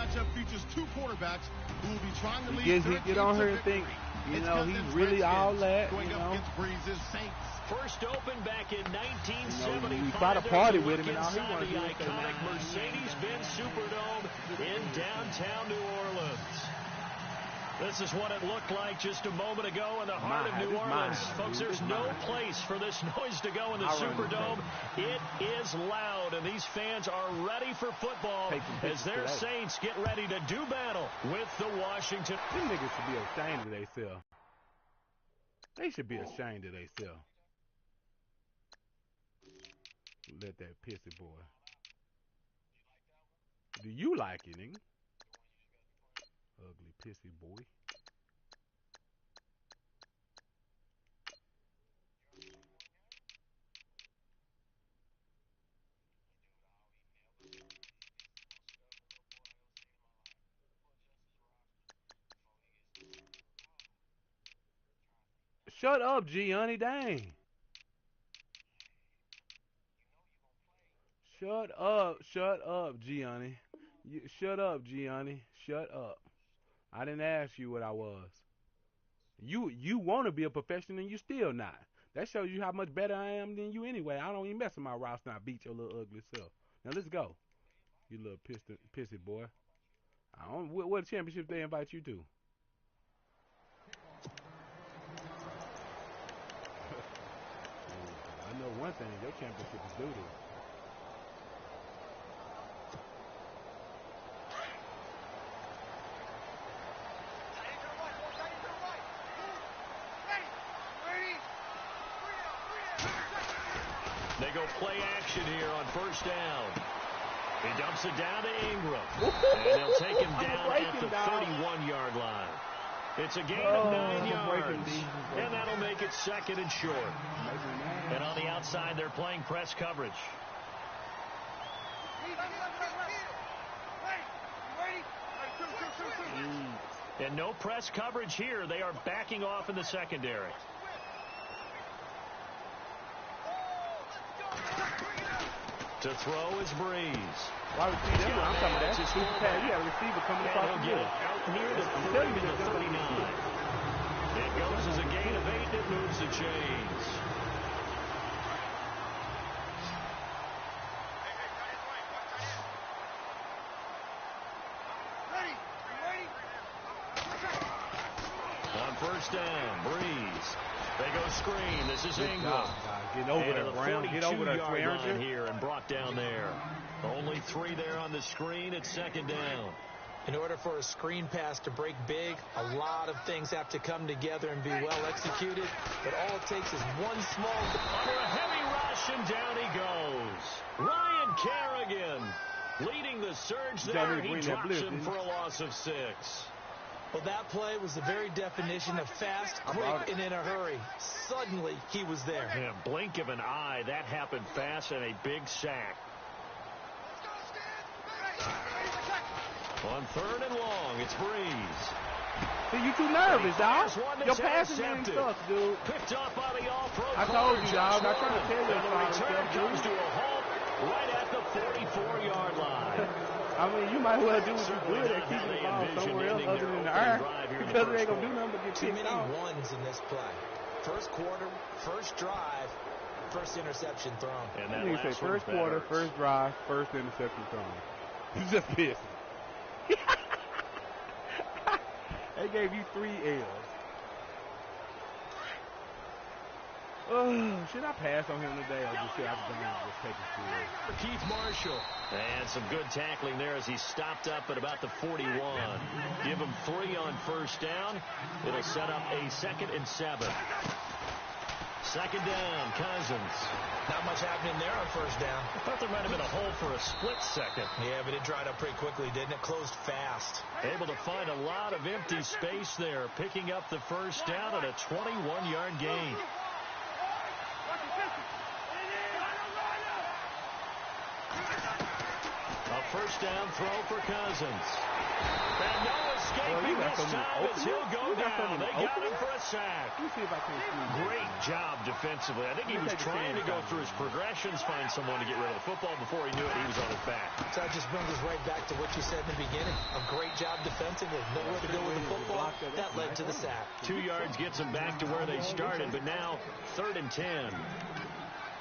matchup features two quarterbacks who will be trying to lead he get on here and think, you know, he's really all that, going you up know. against Breeze's Saints. First open back in 1975. You try to party with him and all he inside wants the to do. iconic Mercedes-Benz Superdome in downtown New Orleans. This is what it looked like just a moment ago in the heart of New Orleans. Folks, there's no place for this noise to go in the Superdome. It is loud, and these fans are ready for football as their Saints get ready to do battle with the Washington. Them niggas should be ashamed of themselves. They should be ashamed of themselves. Let that pissy boy. Do you like it, nigga? Ugly pissy boy. Shut up, Gianni, dang. Shut up, Gianni. Shut up, Gianni. Shut up. I didn't ask you what I was. You want to be a professional and you still not. That shows you how much better I am than you anyway. I don't even mess with my roster and I beat your little ugly self. Now let's go. You little pissy boy. I don't, what championship they invite you to? I know one thing, your championship is doo-doo. They go play action here on first down. He dumps it down to Ingram. And they'll take him down at the 31-yard line. It's a gain of 9 yards. And that'll make it second and short. And on the outside, they're playing press coverage. And no press coverage here. They are backing off in the secondary. To throw is Breeze. Why would you do? I'm talking about that. You got a receiver coming across the middle. Out near the 30 to 39. It goes as a gain of 8 that moves the chains. On first down, Breeze. They go screen. This is Ingram. Get over there, Brown. Get over there, line here and brought down there. Only 3 there on the screen. It's second down. In order for a screen pass to break big, a lot of things have to come together and be well executed. But all it takes is one small... Under a heavy rush, and down he goes. Ryan Kerrigan leading the surge there. He drops him for a loss of 6. Well, that play was the very definition of fast, quick, and in a hurry. Suddenly, he was there. Yeah, blink of an eye. That happened fast and a big sack. On third and long, it's Breeze. See, you too nervous, dog. Your passing game sucks, dude. Picked off by the all-pro. I told you, dog. I tried to tell you about it. The return comes to a halt right at the 44-yard line. I mean, you might well do what you good at keeping the ball somewhere else other than the air, because they ain't going to do nothing but get picked off. Too many ones in this play. First quarter, first drive, first interception thrown. And that you say first quarter, first drive, first interception thrown. You just pissed. They gave you 3 L's. Should I pass on him today or just should I just take it serious? Keith Marshall. And some good tackling there as he stopped up at about the 41. Give him 3 on first down. It'll set up a 2nd and 7. Second down, Cousins. Not much happening there on first down. I thought there might have been a hole for a split second. Yeah, but it dried up pretty quickly, didn't it? Closed fast. Able to find a lot of empty space there, picking up the first down at a 21-yard gain. A first down throw for Cousins. And no escaping this time as he'll go down. They got him for a sack. Let me see if I can see. Great job defensively. I think he was trying to go through his progressions, find someone to get rid of the football. Before he knew it, he was on his back. So that just brings us right back to what you said in the beginning. A great job defensively. Nowhere to go with the football. That led to the sack. 2 yards gets them back to where they started, but now 3rd and 10.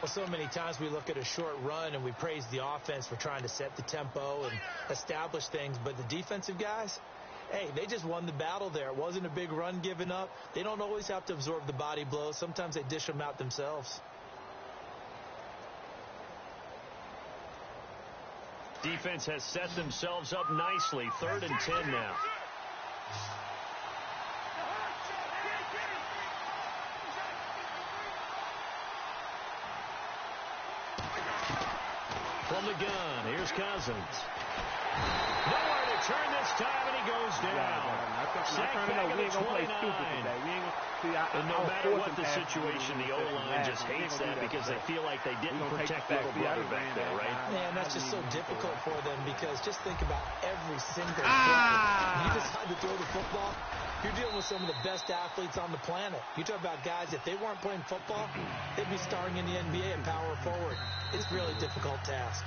Well, so many times we look at a short run and we praise the offense for trying to set the tempo and establish things, but the defensive guys, hey, they just won the battle there. It wasn't a big run given up. They don't always have to absorb the body blows. Sometimes they dish them out themselves. Defense has set themselves up nicely. 3rd and 10 now. From the gun, here's Cousins. Nowhere to turn this time, and he goes down. Sack back at the 29. And no matter what the situation, the O-line just hates that because they feel like they didn't protect little brother back there, right? Man, that's just so difficult for them because just think about every single play. You decide to throw the football, you're dealing with some of the best athletes on the planet. You talk about guys, if they weren't playing football, they'd be starring in the NBA at power forward. It's a really difficult task.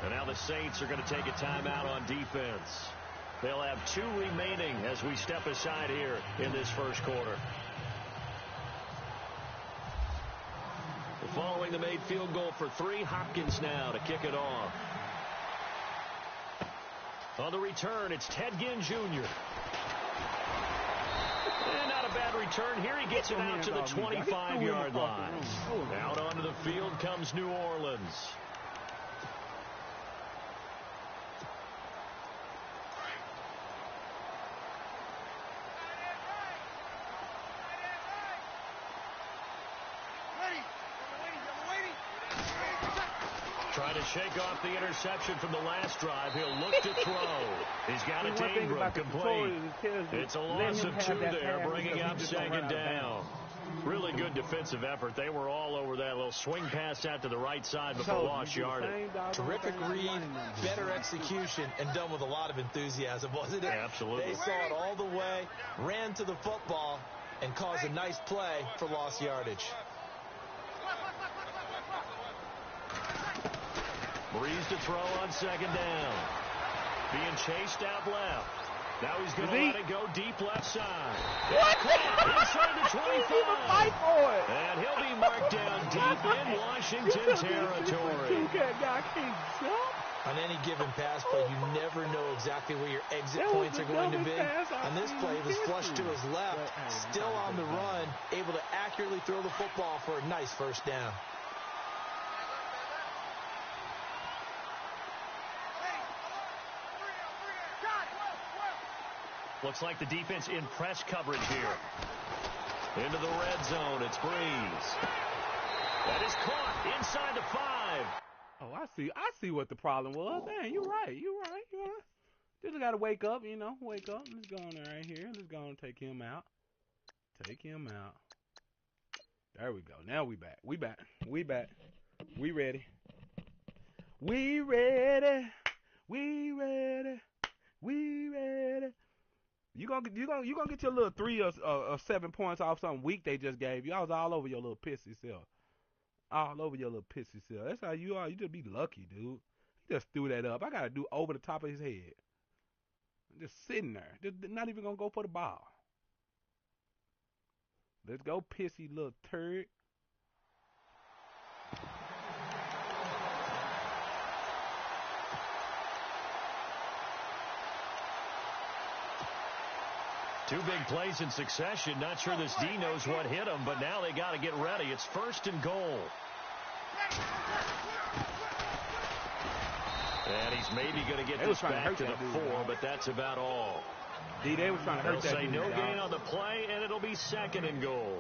And now the Saints are going to take a timeout on defense. They'll have 2 remaining as we step aside here in this first quarter. Following the made field goal for 3, Hopkins now to kick it off. On the return, it's Ted Ginn Jr. And not a bad return. Here he gets it out to the 25-yard line. Out onto the field comes New Orleans. Trying to shake off the interception from the last drive. He'll look to throw. He's got it to Ingram, complete. It's a loss of 2 there, bringing up 2nd down. Really good defensive effort. They were all over that little swing pass out to the right side before lost yardage. Terrific read, better execution, and done with a lot of enthusiasm, wasn't it? Yeah, absolutely. They saw it all the way, ran to the football, and caused a nice play for lost yardage. Breeze to throw on 2nd down. Being chased out left. Now he's going to let it go deep left side. What? Inside the 25. Fight for it. And he'll be marked down deep in Washington territory. On any given pass play, you never know exactly where your exit points are going to be. On this play, it was flushed to his left, still on the run, able to accurately throw the football for a nice 1st down. Looks like the defense in press coverage here. Into the red zone. It's Breeze. That is caught inside the 5. Oh, I see what the problem was. Man, you're right. Just got to wake up, wake up. Let's go on right here. Let's go and take him out. There we go. Now we back. We ready. You gonna get your little 3 or 7 points off something weak they just gave you. I was all over your little pissy self. That's how you are. You just be lucky, dude. He just threw that up. I gotta do over the top of his head. Just sitting there. Just not even gonna go for the ball. Let's go, pissy little turd. Two big plays in succession. Not sure this D knows what hit him, but now they got to get ready. It's 1st and goal. And he's maybe going to get this back to the 4, but that's about all. D, they was trying to hurt that dude. They'll say no gain on the play, and it'll be 2nd and goal.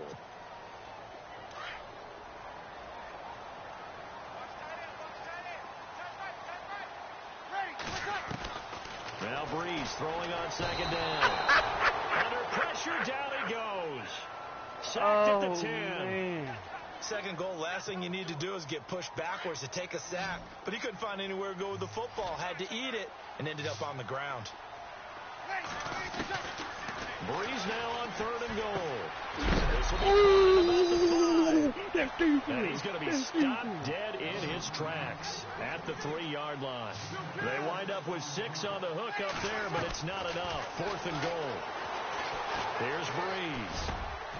Now Breeze throwing on 2nd down. Under pressure, down he goes. Sacked at the 10. Man. 2nd goal, last thing you need to do is get pushed backwards to take a sack. But he couldn't find anywhere to go with the football. Had to eat it and ended up on the ground. Breeze now on 3rd and goal. And he's going to be stopped dead in his tracks at the 3-yard line. They wind up with 6 on the hook up there, but it's not enough. 4th and goal. Here's Breeze.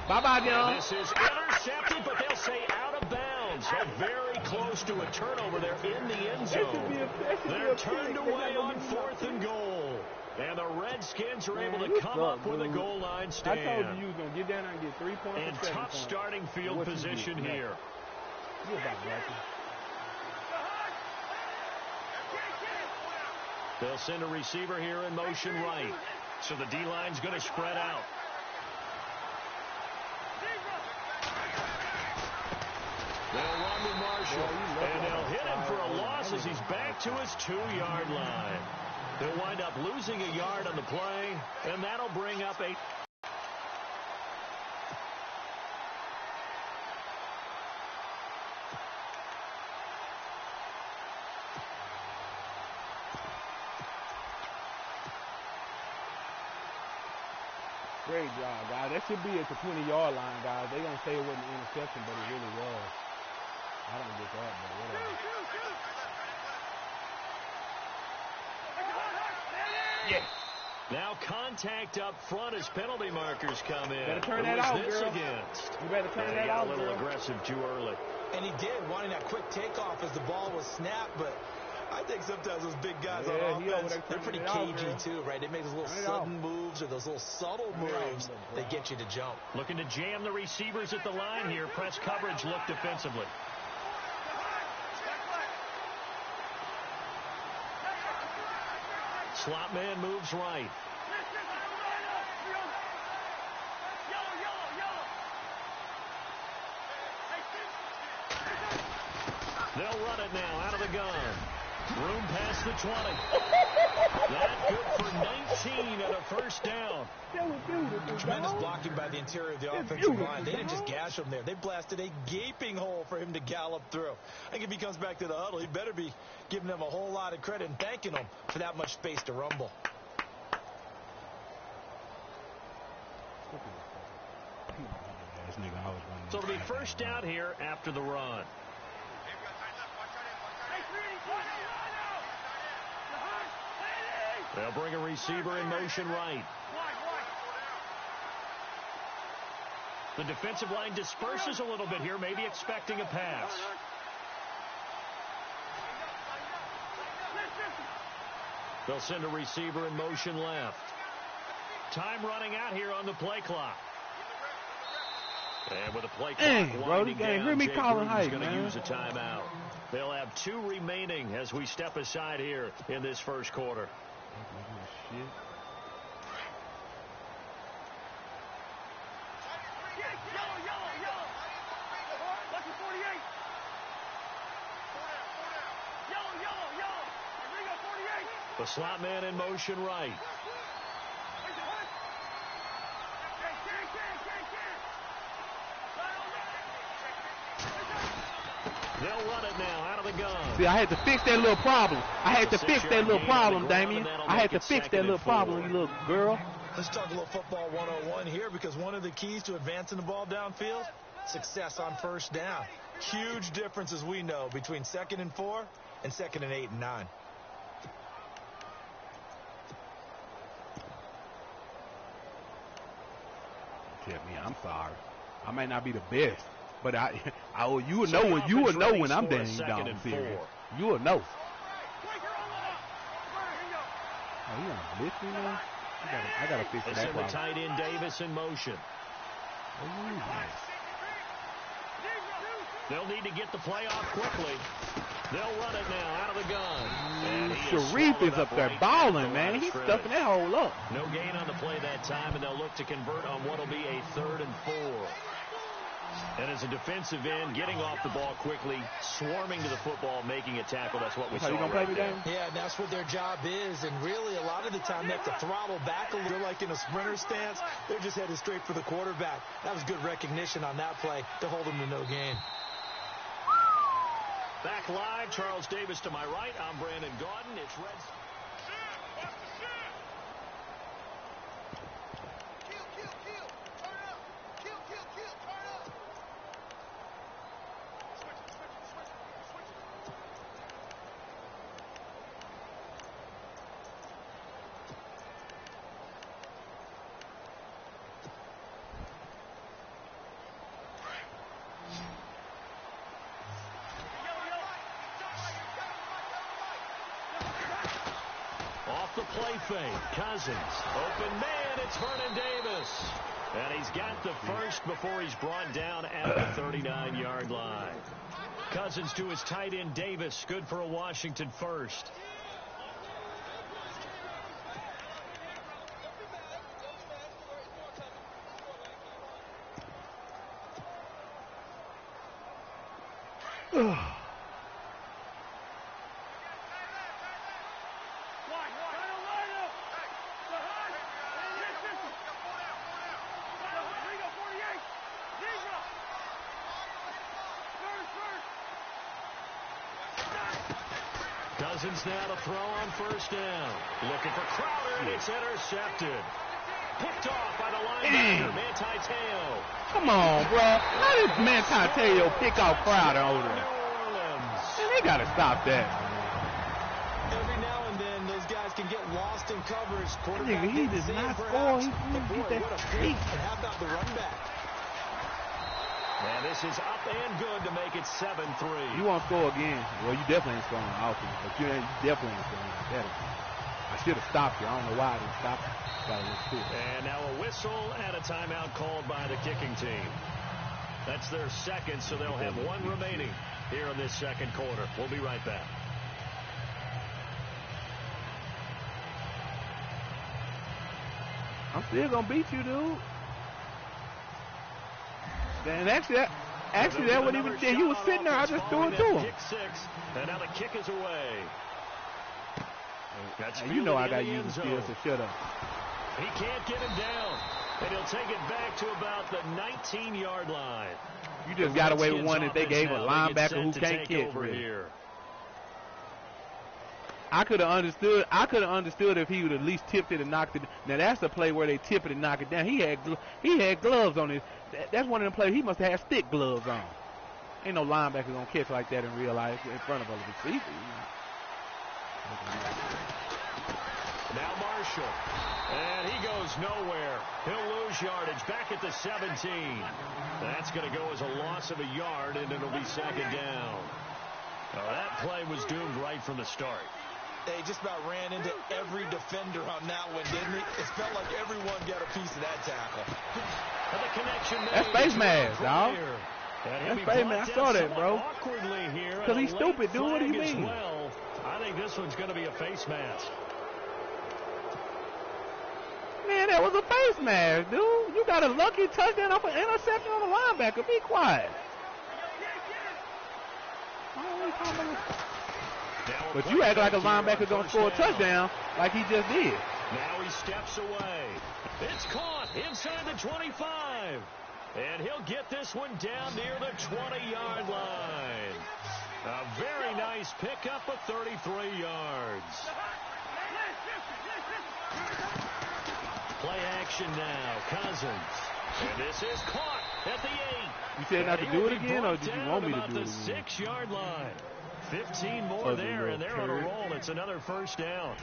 Bye-bye, John. This is intercepted, but they'll say out of bounds. So very close to a turnover there in the end zone. They're turned away on 4th and goal. And the Redskins are able to come up with a goal line stand. I told you was going to get down and get 3 points. And tough starting field position here. You're about right. They'll send a receiver here in motion right. So the D-line's going to spread out. They'll run with Marshall. And they'll hit him for a loss as he's back to his 2-yard line. They'll wind up losing a yard on the play, and that'll bring up a... Great job, guys. That should be at the 20-yard line, guys. They're going to say it wasn't an interception, but it really was. I don't get that, but whatever. Yeah. Now contact up front as penalty markers come in. Better turn that off, girl. Against? You better turn that off, a little girl. aggressive too early. And he did, wanting that quick takeoff as the ball was snapped, but I think sometimes those big guys on offense, they're pretty cagey too, right? They make those little sudden moves or those little subtle moves that get you to jump. Looking to jam the receivers at the line here. Press coverage look defensively. Slot man moves right. They'll run it now out of the gun. Room past the 20. That good for 19 and a first down. That was beautiful. Tremendous blocking by the interior of the offensive line. They didn't just gash him there. They blasted a gaping hole for him to gallop through. I think if he comes back to the huddle, he better be giving them a whole lot of credit and thanking them for that much space to rumble. So it'll be first down here after the run. They'll bring a receiver in motion right. The defensive line disperses a little bit here, maybe expecting a pass. They'll send a receiver in motion left. Time running out here on the play clock. And with the play clock winding down, hear me calling hype, going to use a timeout. They'll have 2 remaining as we step aside here in this first quarter. Shit. The slot man in motion right. They'll run it now out of the gun. See, I had to fix that little problem. I had to fix that little problem, Damien. I had to fix that little problem, you little girl. Let's talk a little football 101 here, because one of the keys to advancing the ball downfield, success on first down. Huge difference, as we know, between 2nd and 4 and 2nd and 8 and 9. I'm sorry. I may not be the best, but you will know when I'm down serious. You will know. Oh, you want to blitz me now? I gotta fix that problem. The tight end Davis in motion. Oh, yes. They'll need to get the play off quickly. They'll run it now out of the gun. Sharif is up there balling, man. He's stuffing that hole up. No gain on the play that time, and they'll look to convert on what will be a 3rd and 4. And as a defensive end, getting off the ball quickly, swarming to the football, making a tackle. That's what we saw right there. Yeah, and that's what their job is. And really, a lot of the time, they have to throttle back a little, like in a sprinter stance. They're just headed straight for the quarterback. That was good recognition on that play to hold him to no gain. Back live, Charles Davis to my right. I'm Brandon Gaudin. It's Redskins. play fake. Cousins. Open man. It's Vernon Davis. And he's got the first before he's brought down at the 39-yard line. Cousins to his tight end Davis. Good for a Washington first. Cousins now to throw on first down. Looking for Crowder, and it's intercepted. Picked off by the linebacker, Manti Te'o. Come on, bro. How did Manti Te'o pick out Crowder over there? New Orleans. Man, they got to stop that. Every now and then, those guys can get lost in coverage. Nigga, he did not score. He didn't get that pick. And how about the run back? And this is up and good to make it 7-3. You won't score again. Well, you definitely ain't scoring on offense, but you definitely ain't scoring like that. I should have stopped you. I don't know why I didn't stop you. Got to look to it. And now a whistle and a timeout called by the kicking team. That's their second, so they'll have one remaining here in this second quarter. We'll be right back. I'm still going to beat you, dude. And actually, that what he was doing. He was sitting there. I just threw it to him. Kick six, and now the kick is away. You know I got to use the field, so shut up. He can't get him down, and he'll take it back to about the 19-yard line. You just got away with one that they gave a linebacker who can't catch. Really. I could have understood if he would at least tipped it and knocked it. Now that's the play where they tip it and knock it down. He had gloves on it. That's one of them plays. He must have had stick gloves on. Ain't no linebacker gonna catch like that in real life in front of a receiver. Now Marshall, and he goes nowhere. He'll lose yardage back at the 17. That's going to go as a loss of a yard, and it'll be second down. Well, that play was doomed right from the start. They just about ran into every defender on that one, didn't he? It felt like everyone got a piece of that tackle. And the connection that's face mask, dog. That's face mask. I saw that, bro. Because he's stupid, dude. What do you mean? Well, I think this one's going to be a face mask. Man, that was a face mask, dude. You got a lucky touchdown off an interception on the linebacker. Be quiet. But you act like a linebacker gonna score a touchdown like he just did. Now he steps away. It's caught inside the 25. And he'll get this one down near the 20-yard line. A very nice pickup of 33 yards. Play action now. Cousins. And this is caught at the 8. You said not to do it again, or did you want me to do it again? again? The 6-yard line. 15 more there, and they're on a roll. It's another first down.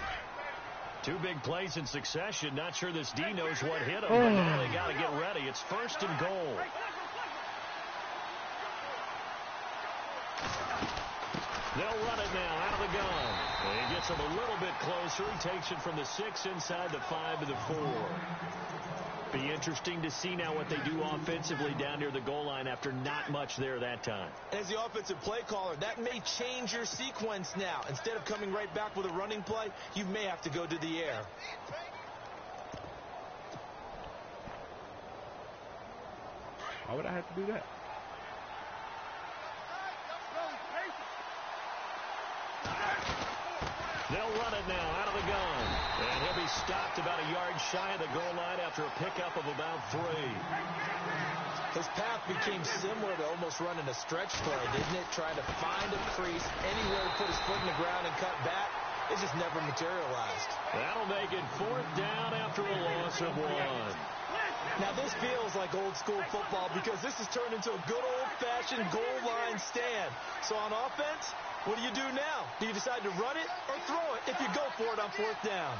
Two big plays in succession. Not sure this D knows what hit him, but now they got to get ready. It's first and goal. They'll run it now out of the gun. And he gets him a little bit closer. He takes it from the 6 inside the 5 to the 4. Be interesting to see now what they do offensively down near the goal line after not much there that time. As the offensive play caller, that may change your sequence now. Instead of coming right back with a running play, you may have to go to the air. Why would I have to do that? They'll run it now out of the gun. And he'll be stopped about a yard shy of the goal line after a pickup of about 3. His path became similar to almost running a stretch play, didn't it? Trying to find a crease, anywhere to put his foot in the ground and cut back. It just never materialized. That'll make it 4th down after a loss of 1. Now this feels like old school football because this has turned into a good old-fashioned goal line stand. So on offense, what do you do now? Do you decide to run it or throw it if you go for it on 4th down?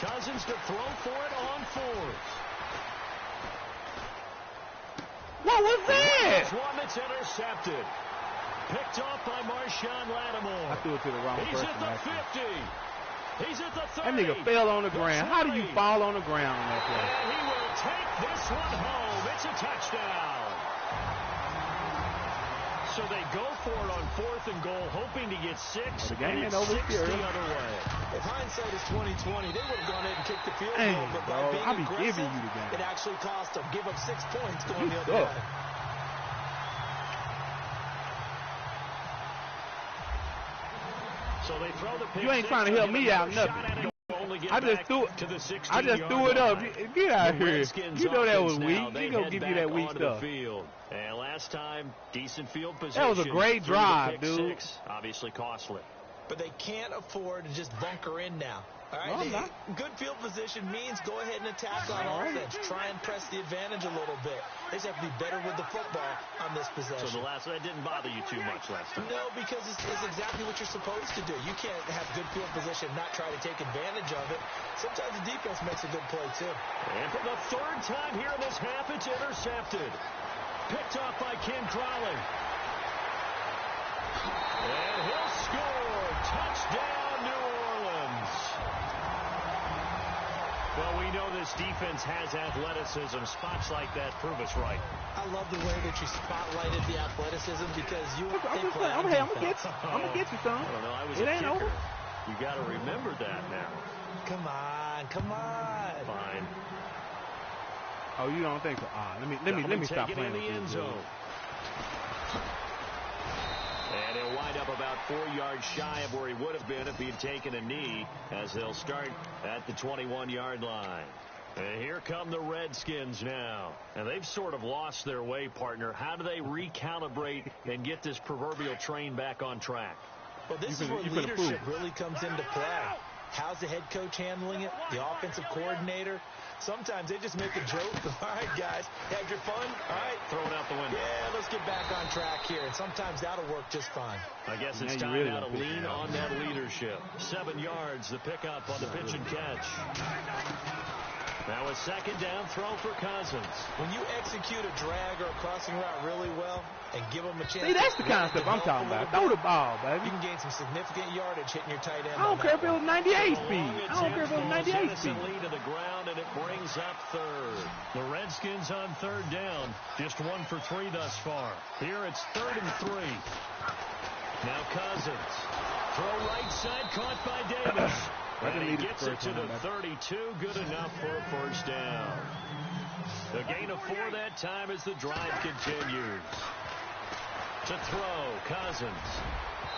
Cousins to throw for it on 4th. What was that? Here's one that's intercepted. Picked off by Marshawn Lattimore. I threw it to the wrong person. He's at the 50. He's at the 30. That nigga fell on the ground. How do you fall on the ground on that play? And he will take this one home. It's a touchdown. So they go for it on 4th and goal, hoping to get 6. Well, the game and ain't over it's 6 here. the other way. If hindsight is 20/20, they would have gone ahead and kicked the field goal. But by being I'll be aggressive, giving you the game. it actually cost them. Give up 6 points going the other suck. way. So they throw the pick. You ain't trying to help me out nothing. I just threw it up. Get out here. You know that was weak. You gonna give you that weak stuff. And last time, decent field position. That was a great drive, dude. Obviously costly. But they can't afford to just bunker in now. All right, No, good field position means go ahead and attack on offense. Try and press the advantage a little bit. They just have to be better with the football on this possession. So that didn't bother you too much last time? No, because it's exactly what you're supposed to do. You can't have good field position and not try to take advantage of it. Sometimes the defense makes a good play, too. And for the 3rd time here in this half, it's intercepted. Picked off by Ken Crowley. And he'll score. Touchdown, New Orleans. Well, we know this defense has athleticism. Spots like that prove us right. I love the way that you spotlighted the athleticism because I'm gonna get you, son. I don't know. I was it a ain't kicker. over. You got to remember that now. Come on. Fine. Oh, you don't think so? Let me stop playing in the end zone. And he'll wind up about 4 yards shy of where he would have been if he'd taken a knee, as they'll start at the 21-yard line. And here come the Redskins now. And they've sort of lost their way, partner. How do they recalibrate and get this proverbial train back on track? Well, this is where leadership really comes into play. How's the head coach handling it? The offensive coordinator? Sometimes they just make a joke. All right, guys, had your fun? All right. Throw it out the window. Yeah, let's get back on track here. And sometimes that'll work just fine. I guess it's time now to lean on that leadership. 7 yards, the pickup on the pitch and catch. Now a 2nd down throw for Cousins. When you execute a drag or a crossing route really well and give them a chance. See, that's the kind of stuff I'm talking about. Throw the ball, baby. You can gain some significant yardage hitting your tight end. I don't care if it was 98 speed. I don't care if it was 98 speed. Lead to the ground, and it brings up 3rd. The Redskins on 3rd down. Just 1 for 3 thus far. Here it's 3rd and 3. Now Cousins. Throw right side, caught by Davis. And he gets it to the 32. Good enough for a 1st down. The gain of 4 that time as the drive continues. To throw, Cousins.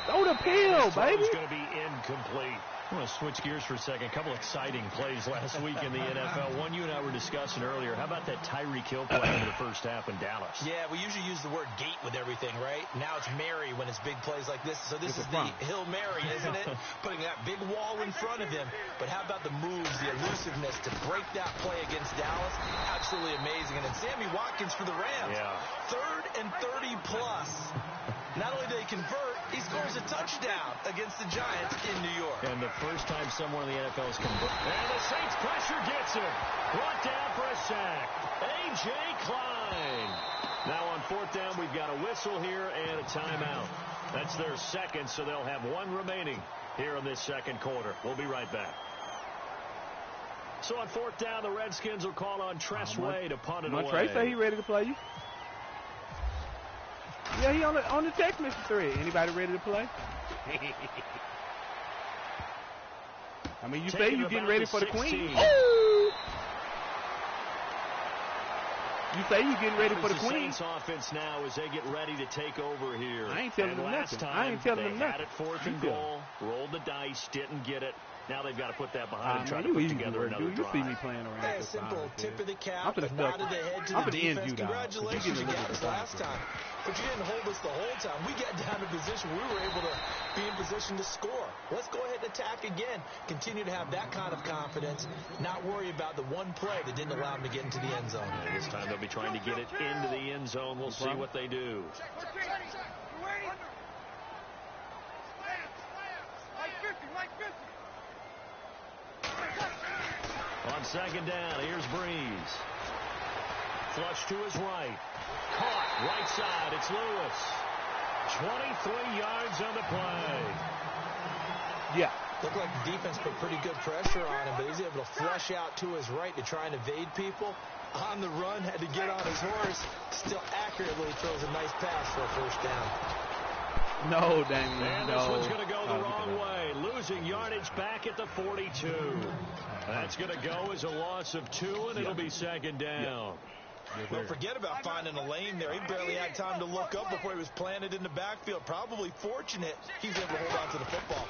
Throw the pill, baby. It's going to be incomplete. I want to switch gears for a second. A couple exciting plays last week in the NFL. One you and I were discussing earlier. How about that Tyreek Hill play in the first half in Dallas? Yeah, we usually use the word gate with everything, right? Now it's Mary when it's big plays like this. So this is the Hill Mary, isn't it? Putting that big wall in front of him. But how about the moves, the elusiveness to break that play against Dallas? Absolutely amazing. And then Sammy Watkins for the Rams. Yeah. 3rd and 30 plus. Not only do they convert, he scores a touchdown against the Giants in New York. And the first time someone in the NFL has converted. And the Saints pressure gets him. Brought down for a sack. A.J. Klein. Now on 4th down, we've got a whistle here and a timeout. That's their 2nd, so they'll have 1 remaining here in this 2nd quarter. We'll be right back. So on 4th down, the Redskins will call on Tress Way to punt it away. Trey say he ready to play you. Yeah, he on the text message thread. Anybody ready to play? I mean, you say you getting ready for the Queen. Ooh! You say you getting ready for the Queen. Saints offense now as they get ready to take over here. I ain't telling them nothing. I ain't telling them nothing. They had it 4th and goal, rolled the dice, didn't get it. Now they've got to put that behind and try to put together another drive. You see me playing around. Hey, a simple tip of the cap, a nod of the head to the defense. Congratulations, you got us last time. But you didn't hold us the whole time. We got down to position. We were able to be in position to score. Let's go ahead and attack again. Continue to have that kind of confidence. Not worry about the one play that didn't allow them to get into the end zone. And this time they'll be trying to get it into the end zone. We'll see what they do. On 2nd down, here's Breeze. flush to his right. Caught right side. It's Lewis. 23 yards on the play. Yeah. Looked like the defense put pretty good pressure on him, but he's able to flush out to his right to try and evade people. On the run, had to get on his horse. Still accurately throws a nice pass for a first down. No, Damien, and no. This one's going to go the wrong way. Losing yardage back at the 42. That's going to go as a loss of 2, and it'll be second down. Well, forget about finding a lane there. He barely had time to look up before he was planted in the backfield. Probably fortunate he's able to hold on to the football.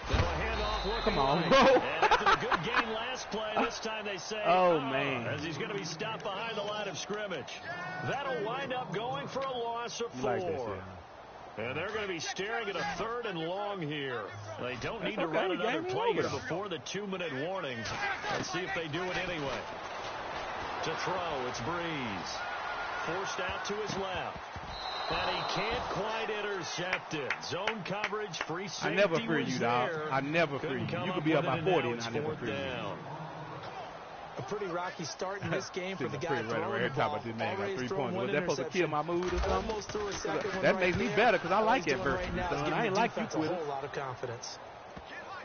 Now a handoff. Come on, bro. And after the good gain last play, this time they say, man. As he's going to be stopped behind the line of scrimmage. That'll wind up going for a loss of 4. And they're going to be staring at a 3rd and long here. They don't need to run another play here before the 2-minute warning. Let's see if they do it anyway. To throw, it's Breeze. Forced out to his left. And he can't quite intercept it. Zone coverage, free safety. I never fear you, dog. I never fear you. You could be up by 40 and I never fear you. A pretty rocky start in this game for the guy throwing right the ball. About this man got 3 points. Was that supposed to kill my mood or something? Almost threw a second one that right makes me there. better because I like adversity, right son. I ain't like you, Twitter. A whole lot of confidence.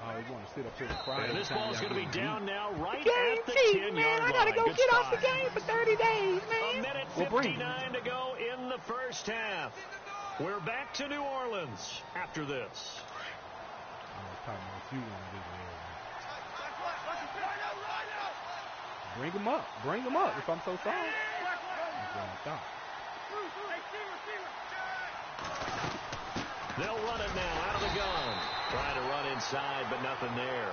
Oh, you want to sit up here and cry. And this ball's going to be down now right at the 10-yard line. I got to go get off the game for 30 days, man. A minute 59 to go in the first half. We're back to New Orleans after this. Bring him up. Bring him up if I'm so sorry. They'll run it now out of the gun. Trying to run inside, but nothing there.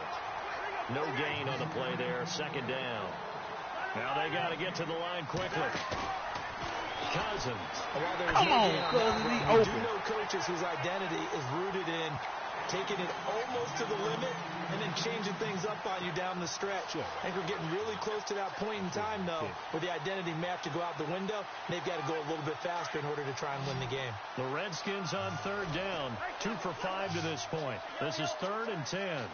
No gain on the play there. Second down. Now they got to get to the line quickly. Cousins. Come on, Cousins. He's open. You know coaches whose identity is rooted in taking it almost to the limit and then changing things up on you down the stretch. I think we're getting really close to that point in time, though, where the identity may have to go out the window. They've got to go a little bit faster in order to try and win the game. The Redskins on 3rd down. 2 for 5 to this point. This is 3rd and 10.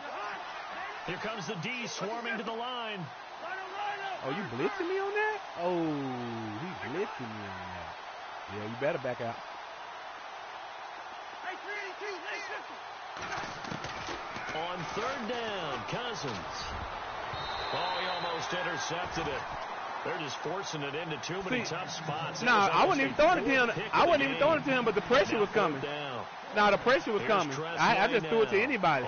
Here comes the D swarming to the line. Oh, you blitzing me on that? Oh, he's blitzing me on that. Yeah, you better back out. On 3rd down, Cousins. Oh, he almost intercepted it. They're just forcing it into too many tough spots. No, I wasn't even throwing it to him. I wasn't even throwing it to him, but the pressure was coming. No, the pressure was coming. I just threw it to anybody.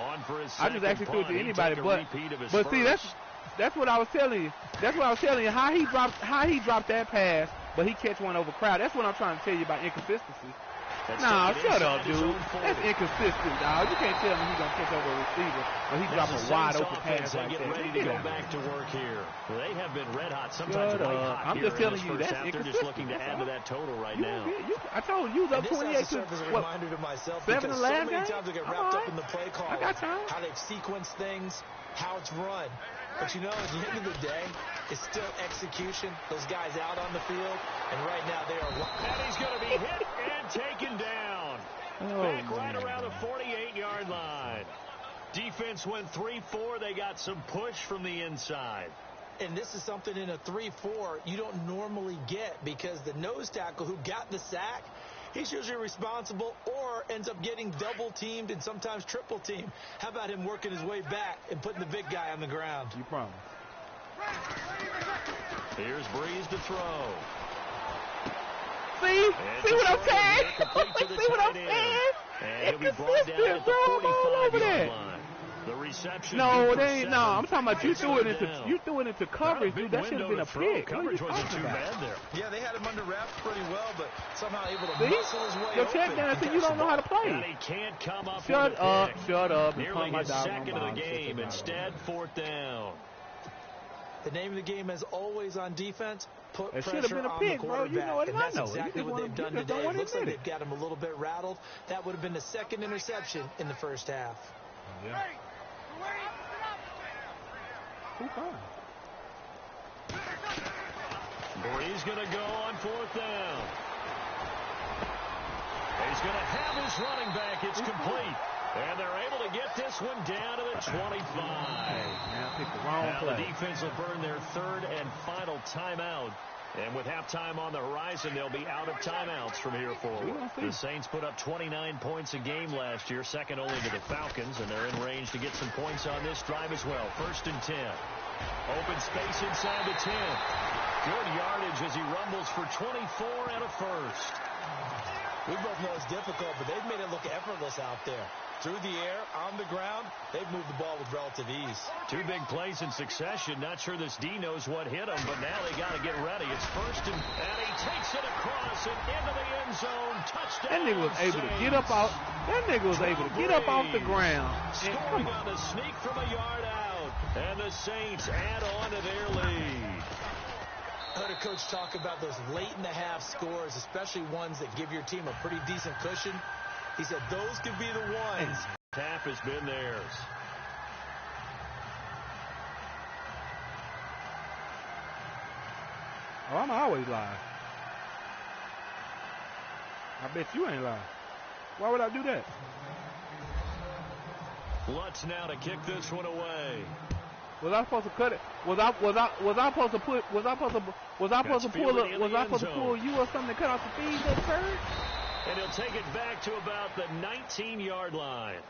I just actually threw it to anybody. But see, that's what I was telling you. That's what I was telling you. How he dropped that pass, but he catch one over crowd. That's what I'm trying to tell you about inconsistency. Nah, shut up, dude. That's inconsistent, dog. You can't tell me he's gonna catch over a receiver, but he dropped a wide open pass like that. Ready to go back to work here. They have been red hot. Sometimes white hot. I'm just telling you that's inconsistent. They're just looking to add to that total right now. I told you, up 28 to as a reminder to myself 7 because so many times I get wrapped up in the play call. I got time. How they've sequenced things, how it's run. But you know, at the end of the day, it's still execution. Those guys out on the field, and right now they are. And he's going to be hit and taken down. Back right around the 48-yard line. Defense went 3-4. They got some push from the inside. And this is something in a 3-4 you don't normally get because the nose tackle who got the sack, he's usually responsible or ends up getting double-teamed and sometimes triple-teamed. How about him working his way back and putting the big guy on the ground? You promise. Here's Breeze to throw. See what I'm saying? See what I'm saying? And he'll be brought down at the 45-yard line. The reception. No, they ain't. No, I'm talking about you threw it into coverage, dude. That should have been a pick. Coverage wasn't too bad there. Yeah, they had him under wraps pretty well, but somehow able to muscle his way your check down said you don't know how to play. And he can't come up Shut up. Nearly his second of the game. Instead, 4th down. The name of the game, as always on defense, put pressure been a on pick, the bro. You know it, and that's exactly what they've done today. It looks like they've got him a little bit rattled. That would have been the second interception in the first half. Yeah. Who fine? Breeze going to go on 4th down. He's going to have his running back. It's complete. And they're able to get this one down to the 25. Now pick the wrong play. The defense will burn their 3rd and final timeout And with halftime on the horizon, they'll be out of timeouts from here forward. The Saints put up 29 points a game last year, second only to the Falcons, and they're in range to get some points on this drive as well. 1st and 10. Open space inside the 10. Good yardage as he rumbles for 24 and a first. We both know it's difficult, but they've made it look effortless out there. Through the air, on the ground, they've moved the ball with relative ease. 2 big plays in succession. Not sure this D knows what hit him, but now they got to get ready. It's 1st and he takes it across and into the end zone. Touchdown. That nigga was able to get up off. That nigga was able to get up off the ground. Scoring on the sneak from a yard out, and the Saints add on to their lead. I heard a coach talk about those late-in-the-half scores, especially ones that give your team a pretty decent cushion. He said those could be the ones. Half has been theirs. Oh, I'm always lying. I bet you ain't lying. Why would I do that? Lutz now to kick this one away. Was I supposed to cut it? Was I supposed to pull you or something to cut off the feed that turn? And he'll take it back to about the 19-yard line.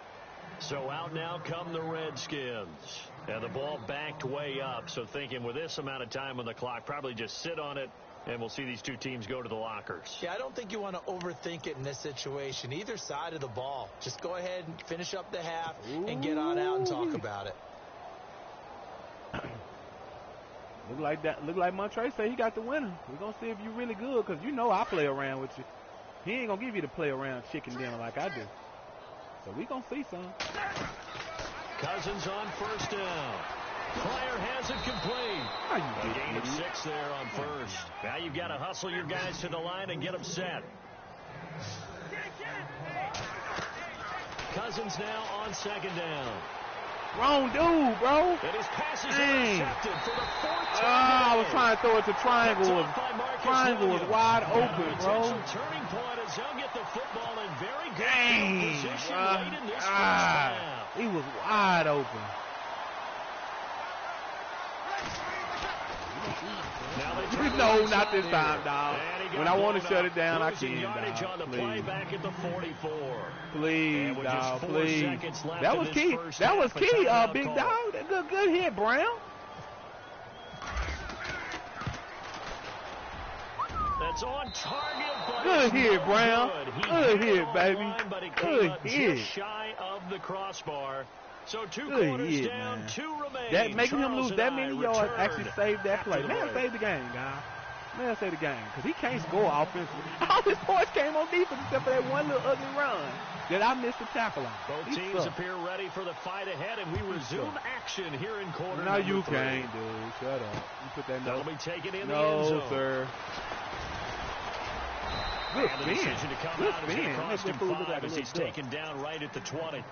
So out now come the Redskins. And the ball backed way up. So thinking with this amount of time on the clock, probably just sit on it, and we'll see these two teams go to the lockers. Yeah, I don't think you want to overthink it in this situation. Either side of the ball. Just go ahead and finish up the half and get on out and talk about it. Look like Montre say he got the winner. We're going to see if you're really good, because you know I play around with you. He ain't going to give you the play around chicken dinner like I do. So we going to see some. Cousins on 1st down. Pryor has it complete. A gain of 6 there on 1st. Now you've got to hustle your guys to the line and get them set. Cousins now on 2nd down. Wrong dude, bro. And his pass is intercepted for the 4th time. I was trying to throw it to Triangle. Triangle was wide open, bro. Turning point as they'll get the football in very good position late in this first half. He was wide open. No, not this time, dog. When I want to shut it down, I can, dog. Please. Back at the 44. Please, dog. Please. That was key. That was key, big dog. Good hit, Brown. That's on target, but good hit, Brown. Good hit, baby. Good hit. Just shy of the crossbar. So 2 quarters down, 2 remain. That making him lose that many yards actually saved that play. Man, save the game, guys. Man, save the game. Because he can't score offensively. All his points came on defense except for that one little ugly run that I missed the tackle on. Both teams appear ready for the fight ahead, and we resume action here in quarter number 3. No, you can't, dude. Shut up. You put that That'll be taken in the No, end zone. sir. Good and the decision to come out is going to cost him 5 as he's taken down right at the 20.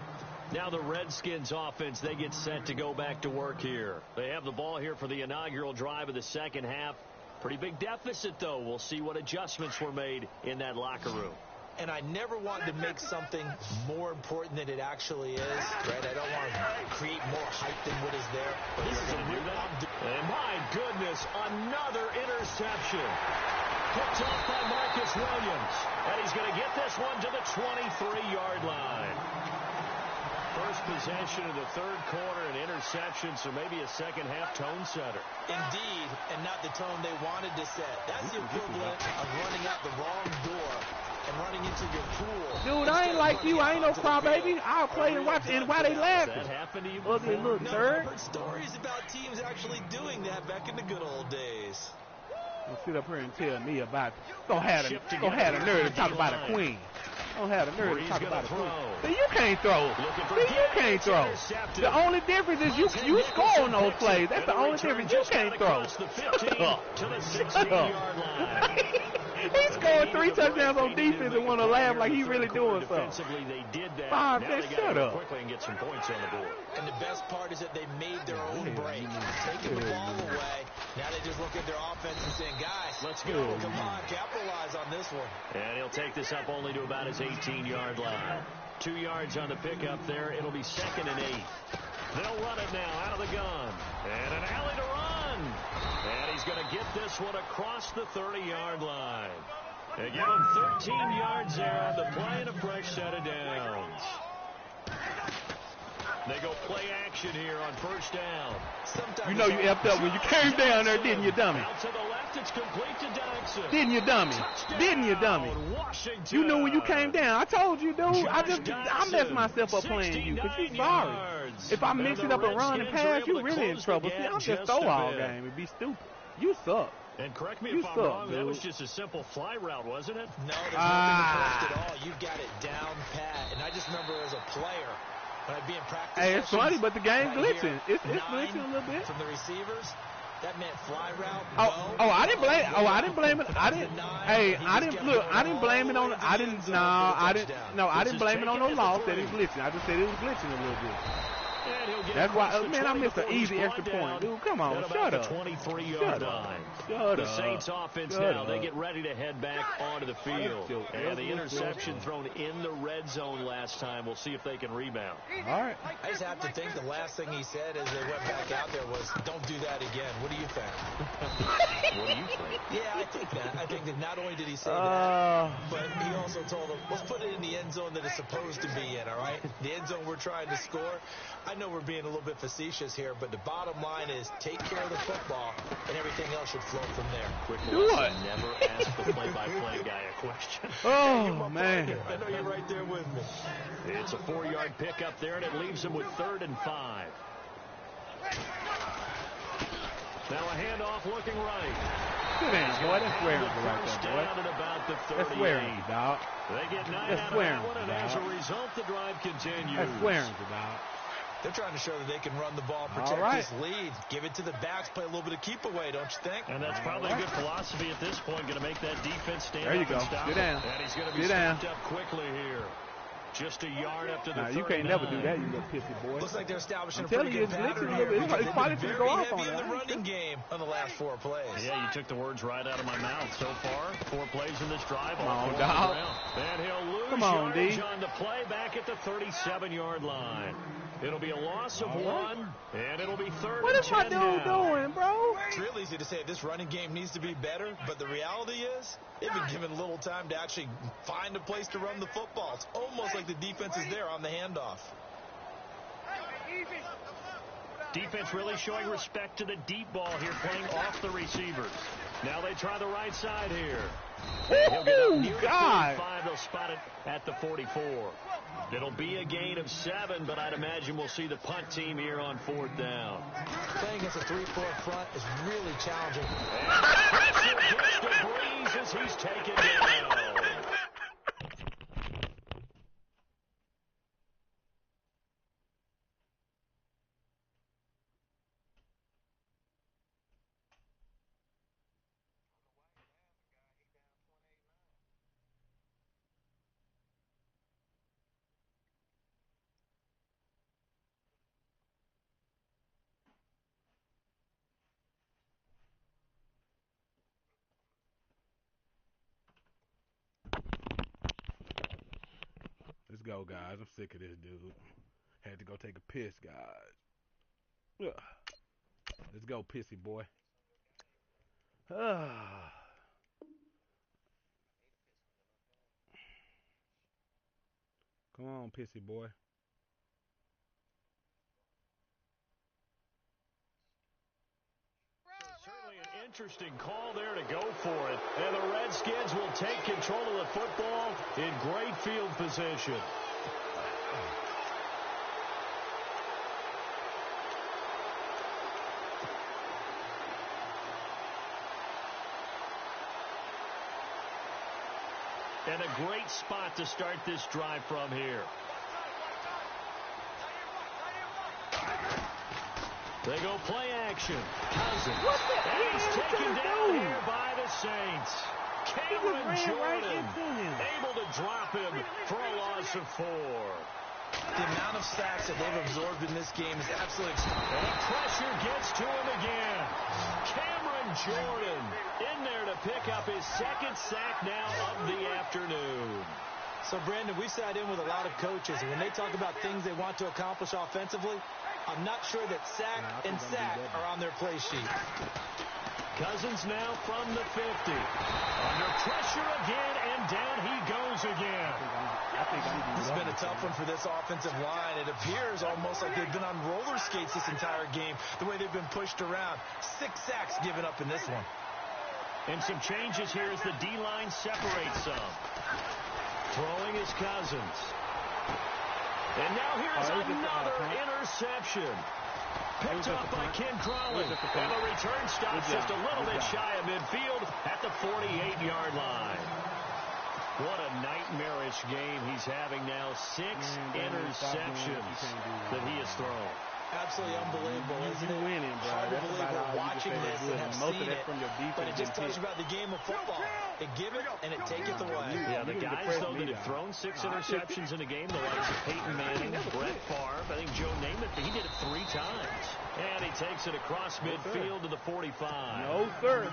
Now the Redskins offense, they get set to go back to work here. They have the ball here for the inaugural drive of the second half. Pretty big deficit, though. We'll see what adjustments were made in that locker room. And I never want to make something more important than it actually is, right? I don't want to create more hype than what is there. But this is a new and my goodness, another interception. Picked off by Marcus Williams. And he's going to get this one to the 23-yard line. First possession of the third quarter, an interception, so maybe a second-half tone setter. Indeed, and not the tone they wanted to set. That's the equivalent of running out the wrong door and running into your pool. Dude, I ain't like you. I ain't no crybaby. I'll play and watch and why they laughing. That happened to you ugly before? little turd. I've heard stories about teams actually doing that back in the good old days. Don't sit up here and tell me about Don't have a nerve to talk about a queen. Don't have a nerve to talk about a queen. See, you can't throw. See, you can't throw. The only difference is you score on those plays. That's the only difference. You can't throw. Shut up. He scored 3 touchdowns on defense and want to laugh like he really doing something. They did that. 5, shut up. Quickly and get some points on the board. And the best part is that they made their own break. Taking the ball away. Now they just look at their offense and saying, guys, let's go. Come on, capitalize on this one. And he'll take this up only to about his 18-yard line. 2 yards on the pickup there. It'll be 2nd and 8. They'll run it now out of the gun. And an alley to run. And he's going to get this one across the 30-yard line. They give him 13 yards there on the play and a fresh set of downs. They go play action here on first down. Sometimes you know you effed up when you came down there, didn't you, dummy? Out to the left, it's complete to Jackson. Didn't you, dummy? Touchdown, didn't you, dummy? Washington. You knew when you came down. I told you, dude. I messed myself up playing you because you sorry. If I mix it up and run and pass, you really in trouble. See, I'm just throw all game and be stupid. You suck. And correct me if I'm wrong, that was just a simple fly route, wasn't it? No, there's nothing close at all. You got it down pat. And I just remember as a player, when I'd be in practice. Hey, it's funny, but the game right glitching. Here, it's glitching a little bit. From the receivers, that meant fly route. I didn't blame. I didn't blame it. I didn't. Hey, I didn't look. I didn't blame it on. I didn't. No, I didn't. No, I didn't blame it on no loss. That it's glitching. I just said it was glitching a little bit. That's why, man, I missed an easy extra point. Dude, come on, shut up. 23-yard line. The Saints offense now, they get ready to head back onto the field. And the interception thrown in the red zone last time. We'll see if they can rebound. All right. I just have to think the last thing he said as they went back out there was, don't do that again. What do you think? What do you think? Yeah, I think that. I think that not only did he say that, but he also told them, let's put it in the end zone that it's supposed to be in, all right? The end zone we're trying to score. I know we're being a little bit facetious here, but the bottom line is take care of the football, and everything else should flow from there. Quick lesson, never ask the play-by-play guy a question. Oh, man. I know you're right there with me. It's a 4-yard pickup there, and it leaves him with 3rd and 5. Now a handoff looking right. Sit down, boy. That's swearing right there, boy. Down at about the 38. That's swearing, dog. They get 9 That's out swearing, of that one, and as a result, the drive continues. That's swearing, dog. They're trying to show that they can run the ball, protect this lead, give it to the backs, play a little bit of keep away, don't you think? And that's probably a good philosophy at this point, going to make that defense stand there you up go. and stop Sit down. And he's going to be stepped up quickly here. Just a yard up to the 39. You can't never do that, you little pissy boy. Looks like they're establishing a pretty good pattern here. It's probably going to go off on in the running game on the last 4 plays. Yeah, you took the words right out of my mouth. So far, 4 plays in this drive. Come on, dog. And he'll lose yardage on the play back at the 37-yard line. It'll be a loss of 1, and it'll be 3rd and 10 What is my dude doing, bro? It's real easy to say this running game needs to be better, but the reality is they've been given little time to actually find a place to run the football. It's almost like the defense is there on the handoff. Defense really showing respect to the deep ball here, playing off the receivers. Now they try the right side here. He'll get up near the 45. They'll spot it at the 44. It'll be a gain of 7, but I'd imagine we'll see the punt team here on 4th down. Playing against a 3-4 front is really challenging. And gets the breeze as he's taken down. Let's go, guys. I'm sick of this dude. Had to go take a piss, guys. Ugh. Let's go, pissy boy. Come on, pissy boy. Certainly an interesting call there to go for it. And the Redskins will take control of the football in great field position. And a great spot to start this drive from here. They go play action. Cousins. And he's taken down here by the Saints. Cameron Jordan able to drop him for a loss of 4. The amount of sacks that they've absorbed in this game is absolutely extraordinary. And pressure gets to him again. Cameron Jordan in there to pick up his 2nd sack now of the afternoon. So, Brandon, we've sat in with a lot of coaches, and when they talk about things they want to accomplish offensively, I'm not sure that sack and sack are on their play sheet. Cousins now from the 50. Under pressure again, and down he goes again. This has been a tough one for this offensive line. It appears almost like they've been on roller skates this entire game, the way they've been pushed around. 6 sacks given up in this one. And some changes here as the D-line separates some. Throwing is Cousins. And now here's another interception. Picked up by Ken Crawley. And the return stops just a little bit shy of midfield at the 48-yard line. What a nightmarish game he's having now. 6 interceptions that he has thrown. Absolutely unbelievable, isn't it? Winning, bro. Hard to That's believe about we're watching this and have most seen of that it, from your defense, but it just tells you about the game of football. They give it, and it taketh away. Yeah, the guys, though, that have thrown 6 interceptions in a game, the likes of Peyton Manning, Brett Favre, I think Joe Namath, he did it 3 times. And he takes it across midfield to the 45. No, sir.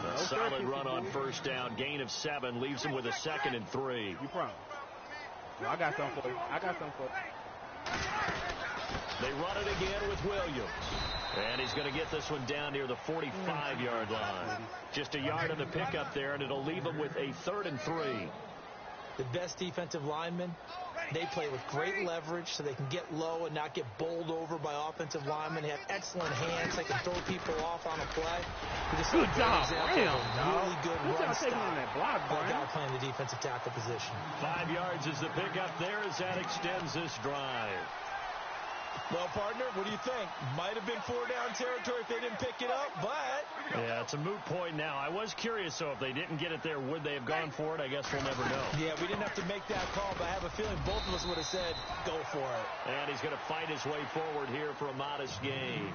A solid run on first down. Gain of 7 leaves him with a 2nd and 3. You promise? Well, I got something for you. They run it again with Williams. And he's going to get this one down near the 45-yard line. Just a yard on the pickup there, and it'll leave him with a 3rd and 3. The best defensive linemen, they play with great leverage so they can get low and not get bowled over by offensive linemen. They have excellent hands. They can throw people off on a play. Good job, Really good run stop that block, by a guy playing the defensive tackle position. 5 yards is the pickup there as that extends this drive. Well, partner, what do you think? Might have been 4-down territory if they didn't pick it up, but... Yeah, it's a moot point now. I was curious, so if they didn't get it there, would they have gone for it? I guess we'll never know. Yeah, we didn't have to make that call, but I have a feeling both of us would have said, go for it. And he's going to fight his way forward here for a modest gain.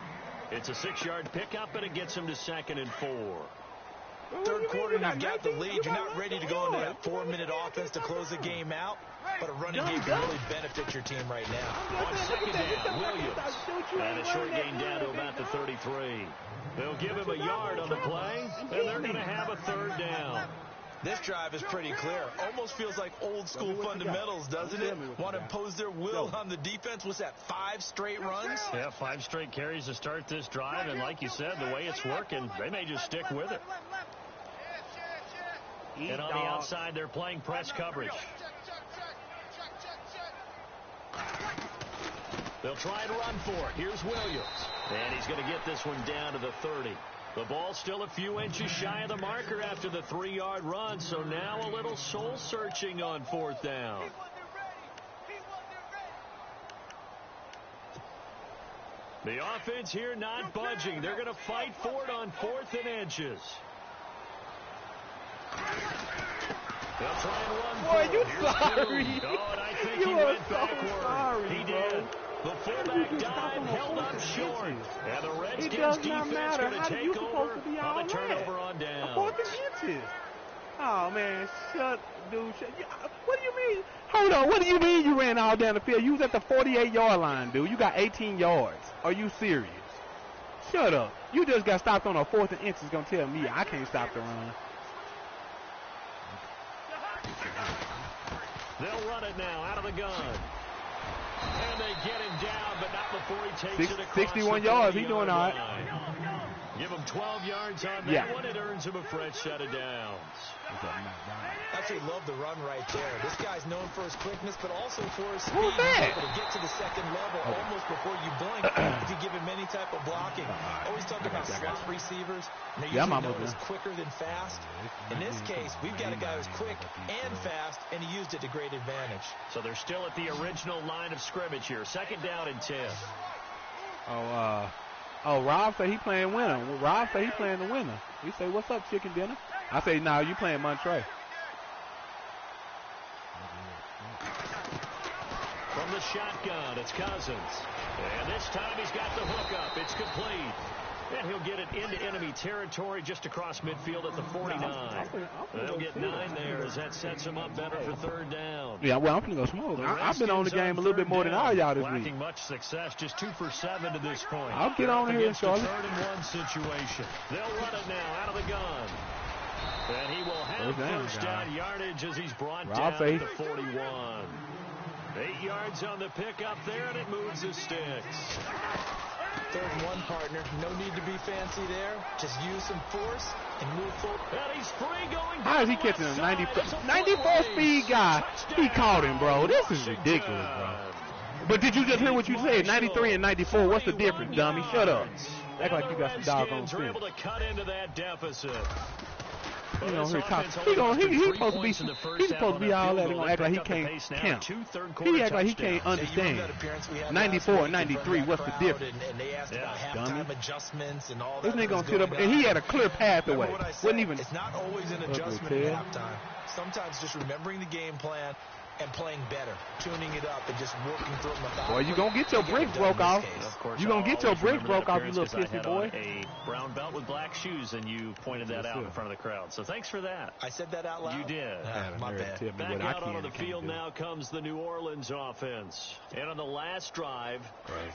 It's a 6-yard pickup, and it gets him to 2nd and 4. Third quarter, you've got the lead. You're not ready to go into that 4-minute offense to close the game out, but a running game can really benefit your team right now. On 2nd down, Williams. And a short gain down to about the 33. They'll give him a yard on the play, and they're going to have a 3rd down. This drive is pretty clear. Almost feels like old-school fundamentals, doesn't it? Want to impose their will on the defense. What's that, 5 straight runs? Yeah, 5 straight carries to start this drive, and like you said, the way it's working, they may just stick with it. And on the outside, they're playing press coverage. They'll try and run for it. Here's Williams. And he's going to get this one down to the 30. The ball's still a few inches shy of the marker after the 3-yard run, so now a little soul-searching on 4th down. The offense here not budging. They're going to fight for it on 4th and inches. They'll try and run for it. You sorry. Oh, and I think he went backward. He did. The fullback dive held up short. And the Redskins defense going to take over on the turnover on down. 4th and inches. Oh, man. Dude. What do you mean? Hold on. What do you mean you ran all down the field? You was at the 48-yard line, dude. You got 18 yards. Are you serious? Shut up. You just got stopped on a 4th and inches. Going to tell me I can't stop the run. They'll run it now out of the gun. And they get him down, but not before he takes it across 61 yards. He's doing all right. Give him 12 yards on that one. It earns him a fresh set of downs. I actually love the run right there. This guy's known for his quickness, but also for his speed. Who's that? He's able to get to the 2nd level almost before you blink if you give him any type of blocking. Always talk about slot receivers. They're usually known as quicker than fast. In this case, we've got a guy who's quick and fast, and he used it to great advantage. So they're still at the original line of scrimmage here. 2nd down and 10. Rob said he playing winner. Rob said he playing the winner. We say, what's up, chicken dinner? I say, nah, you playing Montre. From the shotgun, it's Cousins. And this time he's got the hook up. It's complete. And he'll get it into enemy territory just across midfield at the 49. They'll get 9 there as that sets him up better for 3rd down. Yeah, well, I'm going to go smoke. I've been on the game a little bit more than all y'all this week. Lacking much success, just 2 for 7 to this point. I'll get on here, Charlie. 3rd and 1 situation. They'll run it now out of the gun. And he will have first down yardage as he's brought down at the 41. 8 yards on the pickup there, and it moves the sticks. 3rd and 1, partner. No need to be fancy there. Just use some force and move forward. And he's free going. How is he catching a 94 speed guy? He caught him, bro. This is ridiculous, bro. But did you just hear what you said? 93 and 94. What's the difference, dummy? Shut up. Act like you got some doggone sense. Able to cut into that deficit. He supposed to be all that. He gonna act like he can't count. He act like he can't understand. 94 and 93. What's the difference? Dummy. This nigga gonna sit up and he had a clear pathway. Wasn't even. It's not always an adjustment at halftime. Sometimes just remembering the game plan and playing better, tuning it up, and just working through it methodically. Boy, you gonna get your bricks broke off. You gonna get your bricks broke off, you little pissy boy. A brown belt with black shoes, and you pointed that out in front of the crowd. So thanks for that. I said that out loud. You did. My bad. Back out onto the field now comes the New Orleans offense. And on the last drive,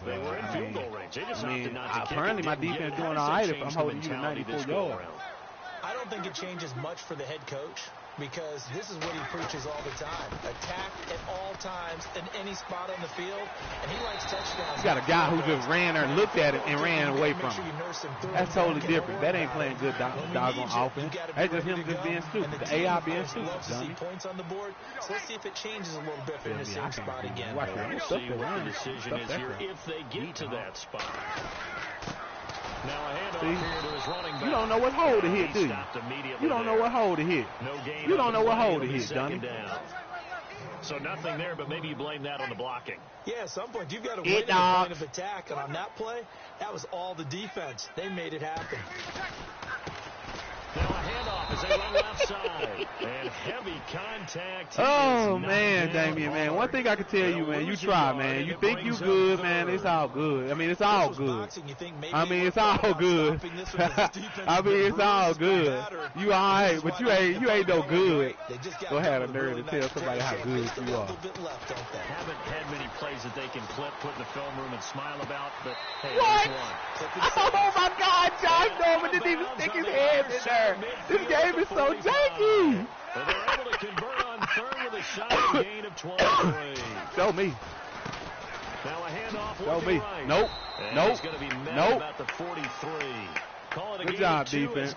they were in field goal range. They just opted not to kick. Apparently my defense doing all right if I'm holding you to 94 yards. I don't think it changes much for the head coach, because this is what he preaches all the time. Attack at all times in any spot on the field, and he likes touchdowns. You got a guy who just ran there and looked at it and ran away from him. That's totally different. That ain't playing good doggone offense. That's just him just being stupid. The AI being stupid, dummy. Points on the board, so let's see if it changes a little bit in the same spot again. We'll see what the decision is here if they get to that spot. Now a handoff here to his running back. You don't know what hole to hit, do you? You don't know what hole to hit. You don't know what hole to hit, dummy. So nothing there, but maybe you blame that on the blocking. Yeah, at some point you've got to win the point of attack, and on that play, that was all the defense. They made it happen. Now a handoff as they run left side. And heavy contact. Oh, man, Damien, man. One thing I can tell you, man, you try, man. You think you good, man. It's all good. I mean, it's all good. I mean, it's all good. I mean, it's all good. You all right, but you ain't no good. Go ahead a nerve to tell somebody how good you are. Haven't had many plays that they can clip, put in the film room, and smile about, but hey, what? Oh, my God, Josh Norman didn't even stick his head in there. This game is so janky. But they're able to convert on 3rd with a shot gain of 23. Show me. Now a handoff. Show me. Right. Nope. Nope. He's going to be met about the 43. Call it a Good job, defense.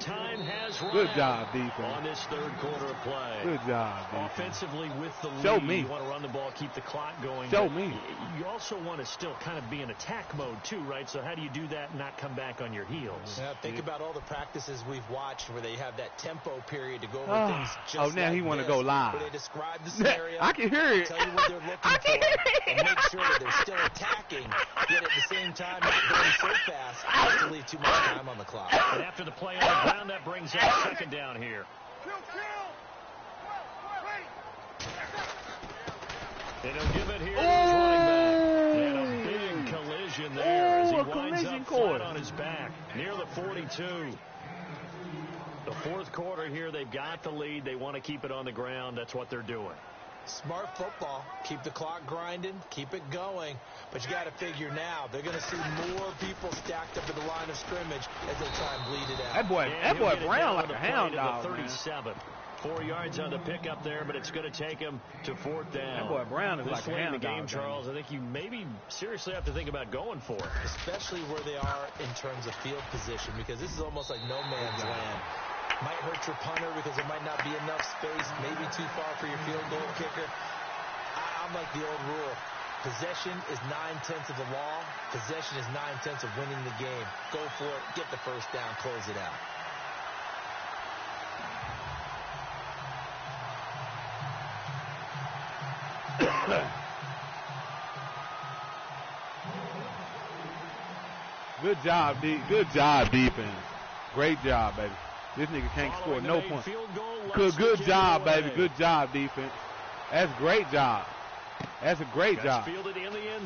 Good job, defense. On this 3rd quarter of play. Good job, defense. Offensively with the lead. Show me. You want to run the ball, keep the clock going. Show me. You also want to still kind of be in attack mode too, right? So how do you do that and not come back on your heels? Yeah, think about all the practices we've watched where they have that tempo period to go over things just now like he want to go live. Where they describe the scenario. I can hear it. Tell you what they're looking for. And make sure that they're still attacking, yet at the same time not going so fast as to leave too much time on the clock. And after the play on the ground, that brings up 2nd down here. And he'll give it here to his running back. And a big collision there as he winds up flat on his back near the 42. The 4th quarter here, they've got the lead. They want to keep it on the ground. That's what they're doing. Smart football. Keep the clock grinding. Keep it going. But you got to figure now, they're going to see more people stacked up at the line of scrimmage as they try and bleed it out. That boy Brown like a hound dog, 37. 4 yards on the pickup there, but it's going to take him to 4th down. That boy Brown is like a hound dog. This late in the game, Charles, I think you maybe seriously have to think about going for it. Especially where they are in terms of field position, because this is almost like no man's land. Might hurt your punter because there might not be enough space, maybe too far for your field goal kicker. I'm like the old rule. Possession is 9/10 of the law. Possession is 9/10 of winning the game. Go for it. Get the first down. Close it out. Good job, Good job, defense. Great job, baby. This nigga can't score no points. Good job, baby. Good job, defense. That's a great job. That's a great job.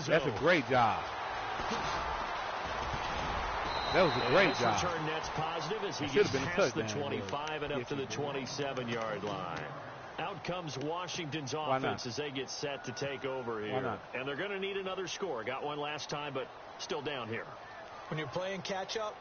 That's a great job. That was a great job. Return net's positive as he gets past the 25 and up to the 27-yard line. Out comes Washington's offense as they get set to take over here. And they're going to need another score. Got one last time, but still down here. When you're playing catch-up,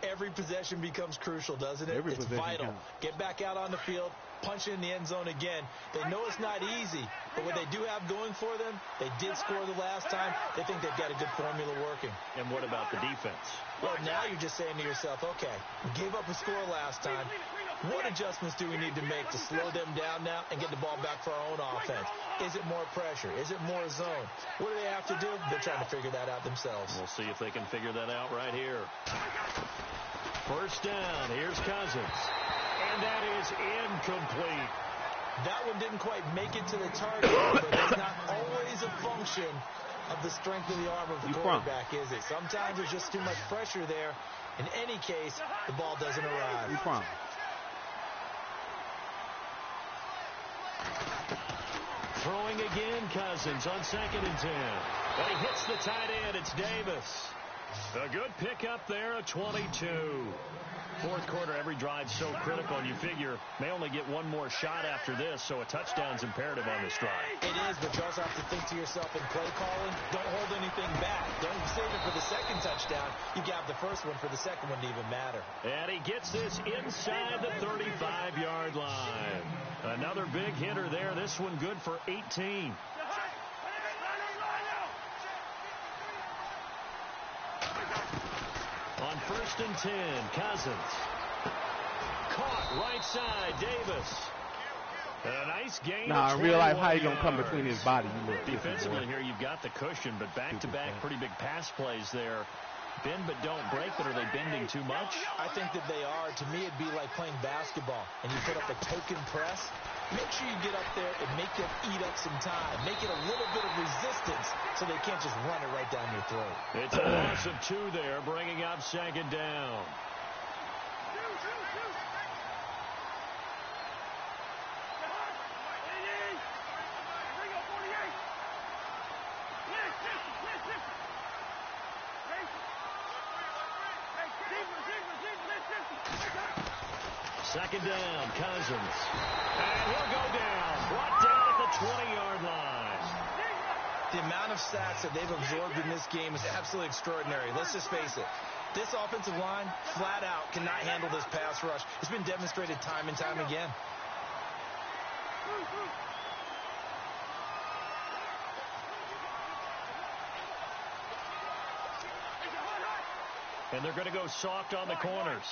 every possession becomes crucial, doesn't it? It's vital. Get back out on the field, punching in the end zone again. They know it's not easy, but what they do have going for them, they did score the last time. They think they've got a good formula working. And what about the defense? Well, now you're just saying to yourself, okay, we gave up a score last time. What adjustments do we need to make to slow them down now and get the ball back for our own offense? Is it more pressure? Is it more zone? What do they have to do? They're trying to figure that out themselves. We'll see if they can figure that out right here. First down. Here's Cousins. And that is incomplete. That one didn't quite make it to the target, but it's not always a function of the strength of the arm of the quarterback, is it? Sometimes there's just too much pressure there. In any case, the ball doesn't arrive. Throwing again, Cousins on 2nd and 10. But he hits the tight end. It's Davis. A good pickup there, a 22. Fourth quarter, every drive so critical, and you figure may only get one more shot after this, so a touchdown's imperative on this drive. It is, but you also have to think to yourself in play calling, don't hold anything back. Don't save it for the second touchdown. You got the first one for the second one to even matter. And he gets this inside the 35-yard line. Another big hitter there. This one good for 18. On 1st and 10, Cousins. Caught right side, Davis. A nice gain. Now, in real life, how you going to come between his body? You look defensively here, you've got the cushion, but back-to-back pretty big pass plays there. Bend but don't break, but are they bending too much? I think that they are. To me, it'd be like playing basketball, and you put up a token press. Make sure you get up there and make them eat up some time. Make it a little bit of resistance so they can't just run it right down your throat. It's a loss of 2 there, bringing up 2nd down. Second down, Cousins. And he'll go down. Brought down at the 20-yard line. The amount of sacks that they've absorbed in this game is absolutely extraordinary. Let's just face it. This offensive line, flat out, cannot handle this pass rush. It's been demonstrated time and time again. And they're going to go soft on the corners.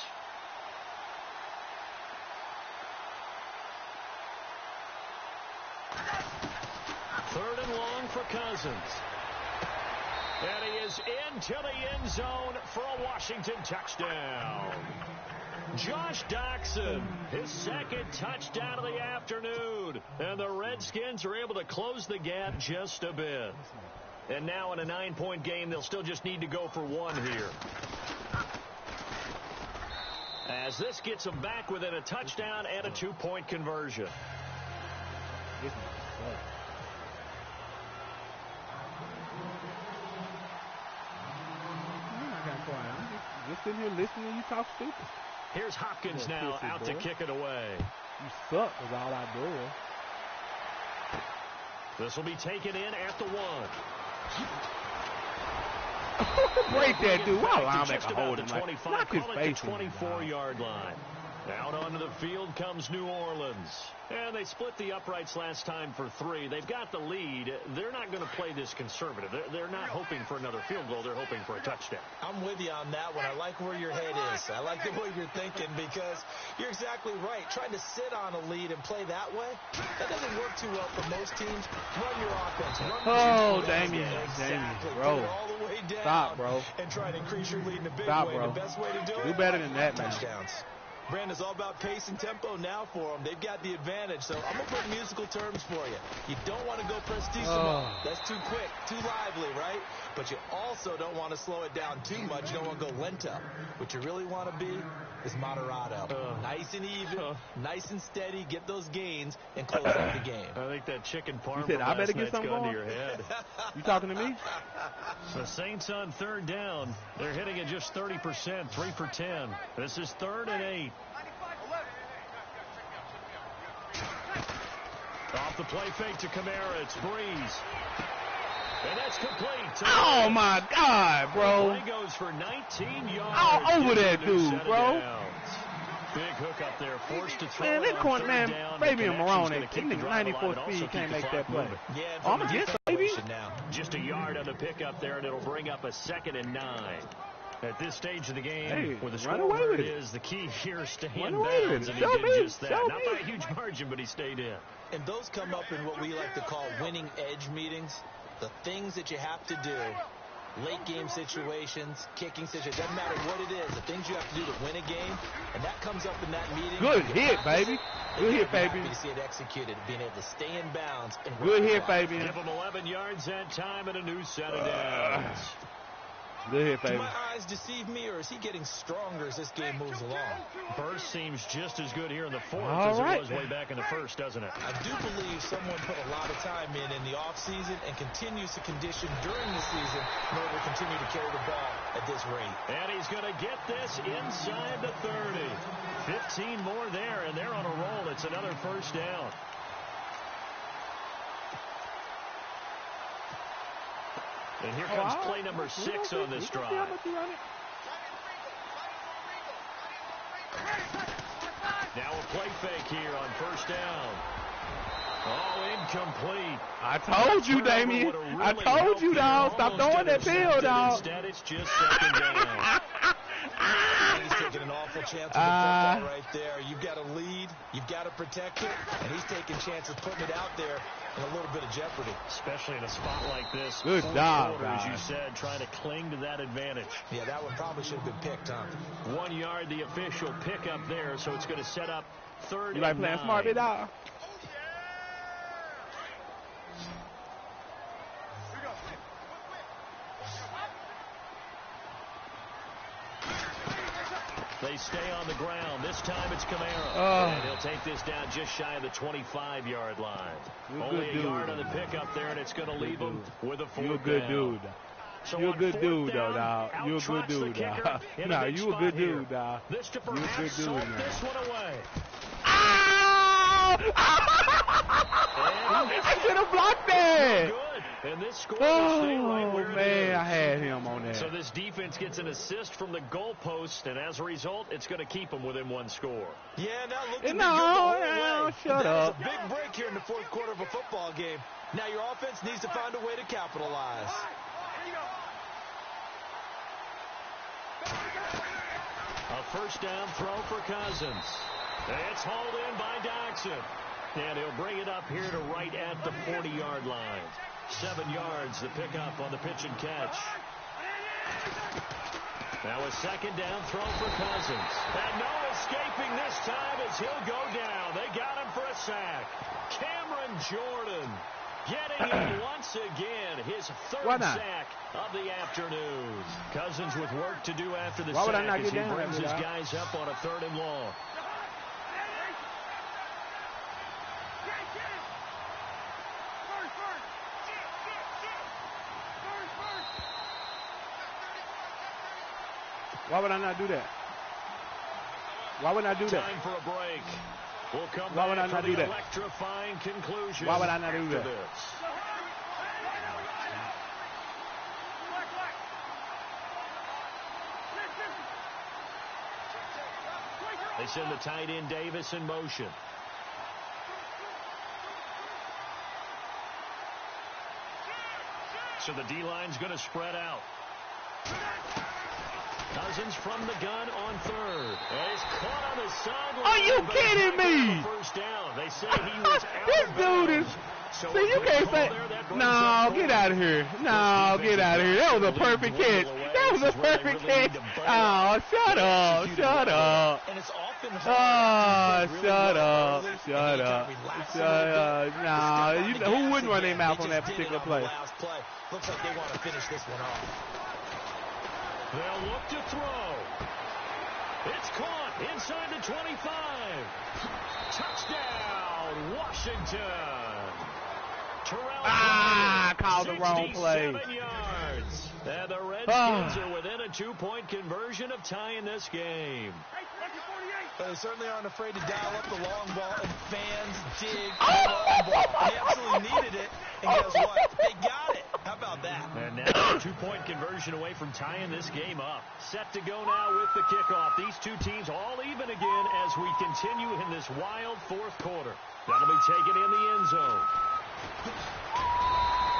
Third and long for Cousins. And he is into the end zone for a Washington touchdown. Josh Doxson, his 2nd touchdown of the afternoon. And the Redskins are able to close the gap just a bit. And now in a 9-point game, they'll still just need to go for 1 here. As this gets them back within a touchdown and a 2-point conversion. Just sitting here listening to you talk stupid. Here's Hopkins now out to kick it away. You suck is all I do. This will be taken in at the 1. Break that dude. Why linebacker just about hold the him 25, like, call it the 24-yard line. Out onto the field comes New Orleans. And they split the uprights last time for 3. They've got the lead. They're not going to play this conservative. They're not hoping for another field goal. They're hoping for a touchdown. I'm with you on that one. I like where your head is. I like the way you're thinking because you're exactly right. Trying to sit on a lead and play that way, that doesn't work too well for most teams. Run your offense. Run Damien. Exactly. Bro. Put it all the way down. Stop, bro. And try to increase your lead in a big Stop, way. bro. The best way to do it. Do better than that, man. Touchdowns. Brandon, it's all about pace and tempo now for them. They've got the advantage. So I'm going to put musical terms for you. You don't want to go prestissimo. That's too quick, too lively, right? But you also don't want to slow it down too much. You don't want to go lento. What you really want to be is moderato. Nice and even, nice and steady. Get those gains and close out the game. I think that chicken parm you said, I better get something gone going to your head. You talking to me? The Saints on 3rd down. They're hitting at just 30%, 3 for 10. This is 3rd and 8. Off the play fake to Kamara. It's Breeze. And that's complete. Oh, my God, bro. The play goes for 19 yards. All over that dude, bro. Big hook up there, forced to throw Man, it that on corner, third man, down. Fabian The Marone, connection's that gonna keep the nigga drive 94 alive and also speed keep can't the make clock that play. moving. Yeah, Oh, I'm against baby. now. Just a yard on the pickup there, and it'll bring up a 2nd and 9. At this stage of the game, with the score where it is, the key here is to hand bounds, and he did just that. Not by a huge margin, but he stayed in. And those come up in what we like to call winning edge meetings. The things that you have to do, late game situations, kicking situations, doesn't matter what it is, the things you have to do to win a game, and that comes up in that meeting. Good hit, baby. Good hit, Fabian. Happy to see it executed, being able to stay in bounds. And good hit, Fabian. Give him 11 yards that time and a new set of downs. Good hit, Do Fabian. my eyes deceive me, or is he getting stronger as this game moves along? Burst seems just as good here in the 4th All as right. it was way back in the 1st, doesn't it? I do believe someone put a lot of time in the offseason and continues to condition during the season in order to continue to carry the ball at this rate. And he's going to get this inside the 30. 15 more there, and they're on a roll. It's another first down. And here comes play number 6 on this drive. Now a play fake here on first down. Oh, incomplete. I told you, Damien. I told you, dog. Stop throwing that pill, dog. Instead, it's just 2nd down. He's taking an awful chance with the football right there. You've got to lead, you've got to protect it, and he's taking chances putting it out there in a little bit of jeopardy. Especially in a spot like this. Good job, as you said, trying to cling to that advantage. Yeah, that one probably should have been picked, huh? 1 yard, the official pickup there, so it's going to set up 3rd You like and playing 9. smart, big dog? They stay on the ground. This time it's Camara. And he'll take this down just shy of the 25-yard line. Only a yard on the pickup there, and it's going to leave him with a 4th down. You're a good dude. So you're a good dude, down, though, dog. You're a good dude, dog. Nah, you a good dude, dog. This to You're a good dude, man. this one away. Ow! I should have blocked that. Good. And this score will stay right where it is. I had him on that. So this defense gets an assist from the goalpost, and as a result, it's going to keep them within 1 score. Yeah, now looking good the whole way. Shut up. That was a big break here in the 4th quarter of a football game. Now your offense needs to find a way to capitalize. A first down throw for Cousins. It's hauled in by Doxson. And he'll bring it up here to right at the 40-yard line. 7 yards, the pickup on the pitch and catch. Now a 2nd down throw for Cousins. And no escaping this time as he'll go down. They got him for a sack. Cameron Jordan getting it once again. His 3rd sack of the afternoon. Cousins with work to do after the sack as he brings his guys up on a 3rd and long. Why would I not do that? Why would I do that? Time for a break. We'll come Why would I back not for do the that? electrifying conclusion. Why would I not do after that? This. They send the tight end Davis in motion. So the D-line's going to spread out. Cousins from the gun on 3rd. And he's caught on the sideline. Are you kidding me? First down. They say he was out This of dude bounds. is... So See, you can't say... No, get out of here. No, get out of here. That was a perfect catch. That was a perfect catch. Oh, shut up. Shut up. And it's often Oh, shut up. Shut up. Shut up. No, who wouldn't run their mouth on that particular play? Looks like they want to finish this one off. They'll look to throw. It's caught inside the 25. Touchdown, Washington. Terrell called the wrong play. 67 yards. And the Redskins are within a 2-point conversion of tying this game. But they certainly aren't afraid to dial up the long ball, and fans dig the long ball. They absolutely needed it, and guess what? They got it. How about that? And now 2-point conversion away from tying this game up. Set to go now with the kickoff. These two teams all even again as we continue in this wild fourth quarter. That'll be taken in the end zone.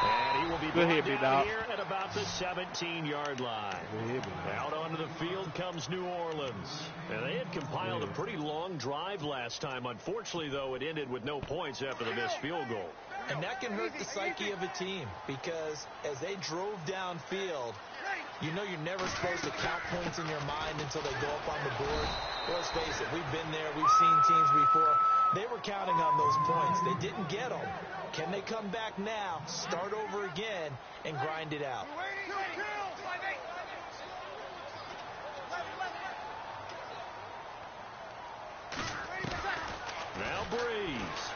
And he will be brought down here at about the 17-yard line. Out onto the field comes New Orleans. And they had compiled a pretty long drive last time. Unfortunately, though, it ended with no points after the missed field goal. And that can hurt the psyche of a team because as they drove downfield, you know you're never supposed to count points in your mind until they go up on the board. Let's face it, we've been there. We've seen teams before. They were counting on those points. They didn't get them. Can they come back now, start over again, and grind it out? Now Breeze.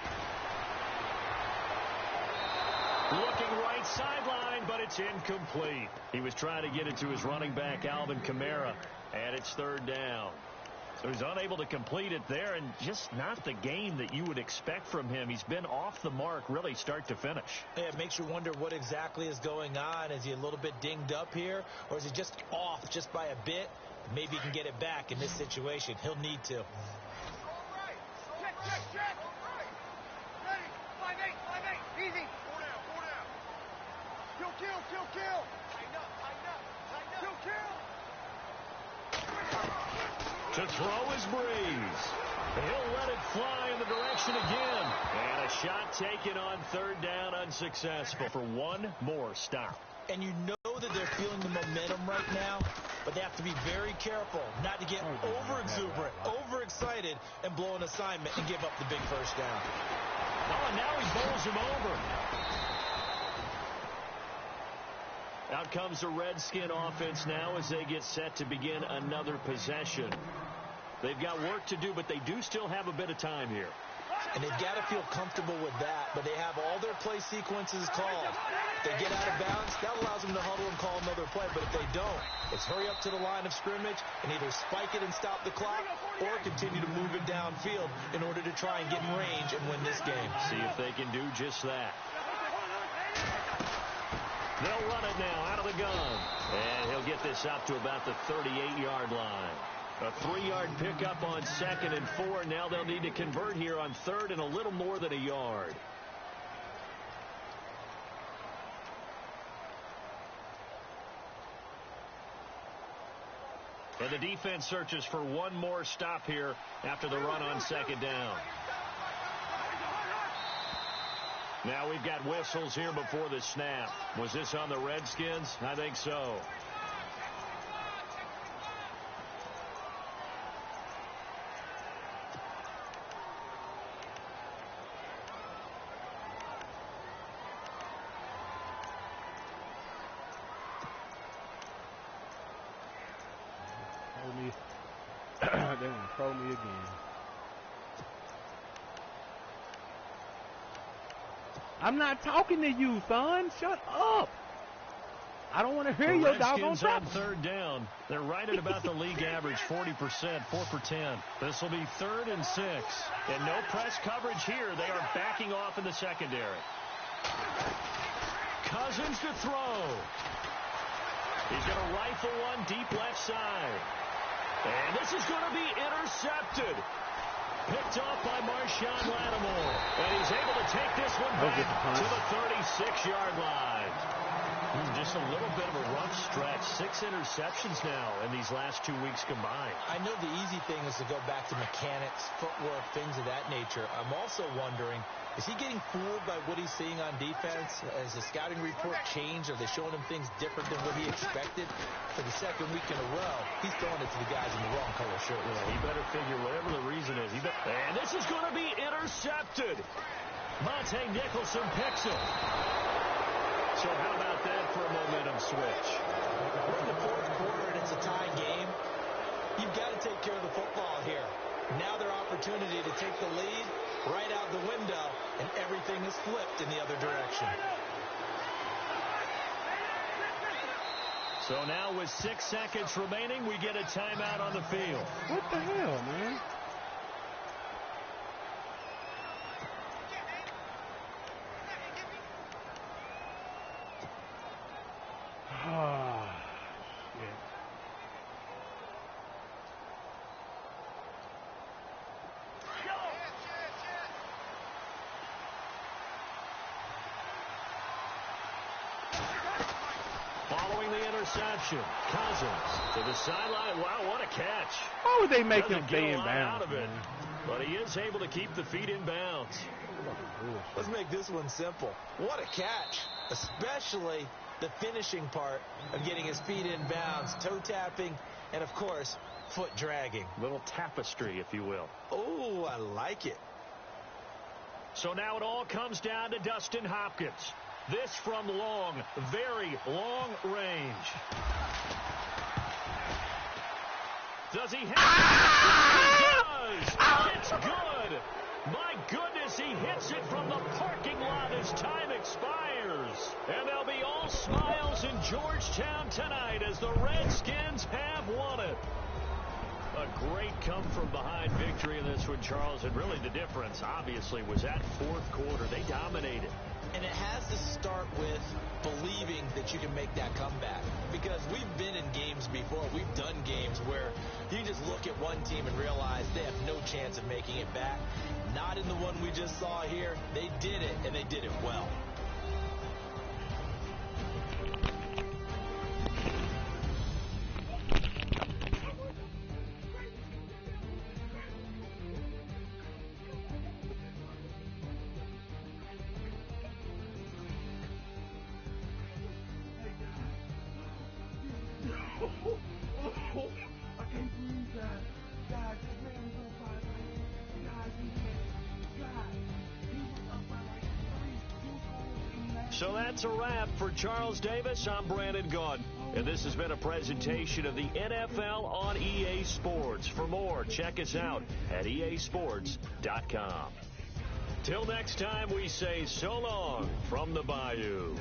Looking right sideline, but it's incomplete. He was trying to get it to his running back, Alvin Kamara, and it's third down. So he's unable to complete it there, and just not the game that you would expect from him. He's been off the mark, really, start to finish. Yeah, it makes you wonder what exactly is going on. Is he a little bit dinged up here, or is he just off just by a bit? Maybe he can get it back in this situation. He'll need to. Check. Ready. 5-8. Easy. 4 down. Kill. Tighten up. Kill. To throw is Breeze. He'll let it fly in the direction again. And a shot taken on third down, unsuccessful for one more stop. And you know that they're feeling the momentum right now, but they have to be very careful not to get over-exuberant, overexcited, and blow an assignment and give up the big first down. Oh, and now he bowls him over. Out comes the Redskin offense now as they get set to begin another possession. They've got work to do, but they do still have a bit of time here. And they've got to feel comfortable with that, but they have all their play sequences called. If they get out of bounds, that allows them to huddle and call another play, but if they don't, it's hurry up to the line of scrimmage and either spike it and stop the clock or continue to move it downfield in order to try and get in range and win this game. See if they can do just that. They'll run it now out of the gun. And he'll get this up to about the 38-yard line. A 3-yard pickup on 2nd and 4. Now they'll need to convert here on 3rd and a little more than a yard. And the defense searches for one more stop here after the run on 2nd down. Now we've got whistles here before the snap. Was this on the Redskins? I think so. They want to throw me again. I'm not talking to you, son. Shut up. I don't want to hear your doggone crap. On 3rd down. They're right at about the league average, 40%, 4 for 10. This will be 3rd and 6. And no press coverage here. They are backing off in the secondary. Cousins to throw. He's going to rifle one deep left side. And this is going to be intercepted. Picked off by Marshawn Lattimore. And he's able to take this one back to the 36-yard line. Just a little bit of a rough stretch. 6 interceptions now in these last 2 weeks combined. I know the easy thing is to go back to mechanics, footwork, things of that nature. I'm also wondering, is he getting fooled by what he's seeing on defense? Has the scouting report changed? Are they showing him things different than what he expected? For the 2nd week in a row, he's throwing it to the guys in the wrong color shirt. He better figure whatever the reason is. And this is going to be intercepted. Monte Nicholson picks him. So how about that for a momentum switch? We're in the 4th quarter and it's a tie game. You've got to take care of the football here. Now their opportunity to take the lead right out the window, and everything is flipped in the other direction. So now with 6 seconds remaining, we get a timeout on the field. What the hell, man? reception. Cousins to the sideline. Wow, what a catch. Why would they make him Doesn't stay get a in lot bounds? out of it, but he is able to keep the feet in bounds. Let's make this one simple. What a catch, especially the finishing part of getting his feet in bounds, toe tapping, and, of course, foot dragging. Little tapestry, if you will. Oh, I like it. So now it all comes down to Dustin Hopkins. This from long, very long range. Does he have it? He does! It's good! My goodness, he hits it from the parking lot as time expires. And they'll be all smiles in Georgetown tonight as the Redskins have won it. A great come-from-behind victory in this one, Charles. And really the difference, obviously, was that fourth quarter. They dominated. And it has to start with believing that you can make that comeback. Because we've been in games before. We've done games where you just look at one team and realize they have no chance of making it back. Not in the one we just saw here. They did it, and they did it well. So that's a wrap for Charles Davis. I'm Brandon Gaudin, and this has been a presentation of the NFL on EA Sports. For more, check us out at easports.com. Till next time, we say so long from the Bayou.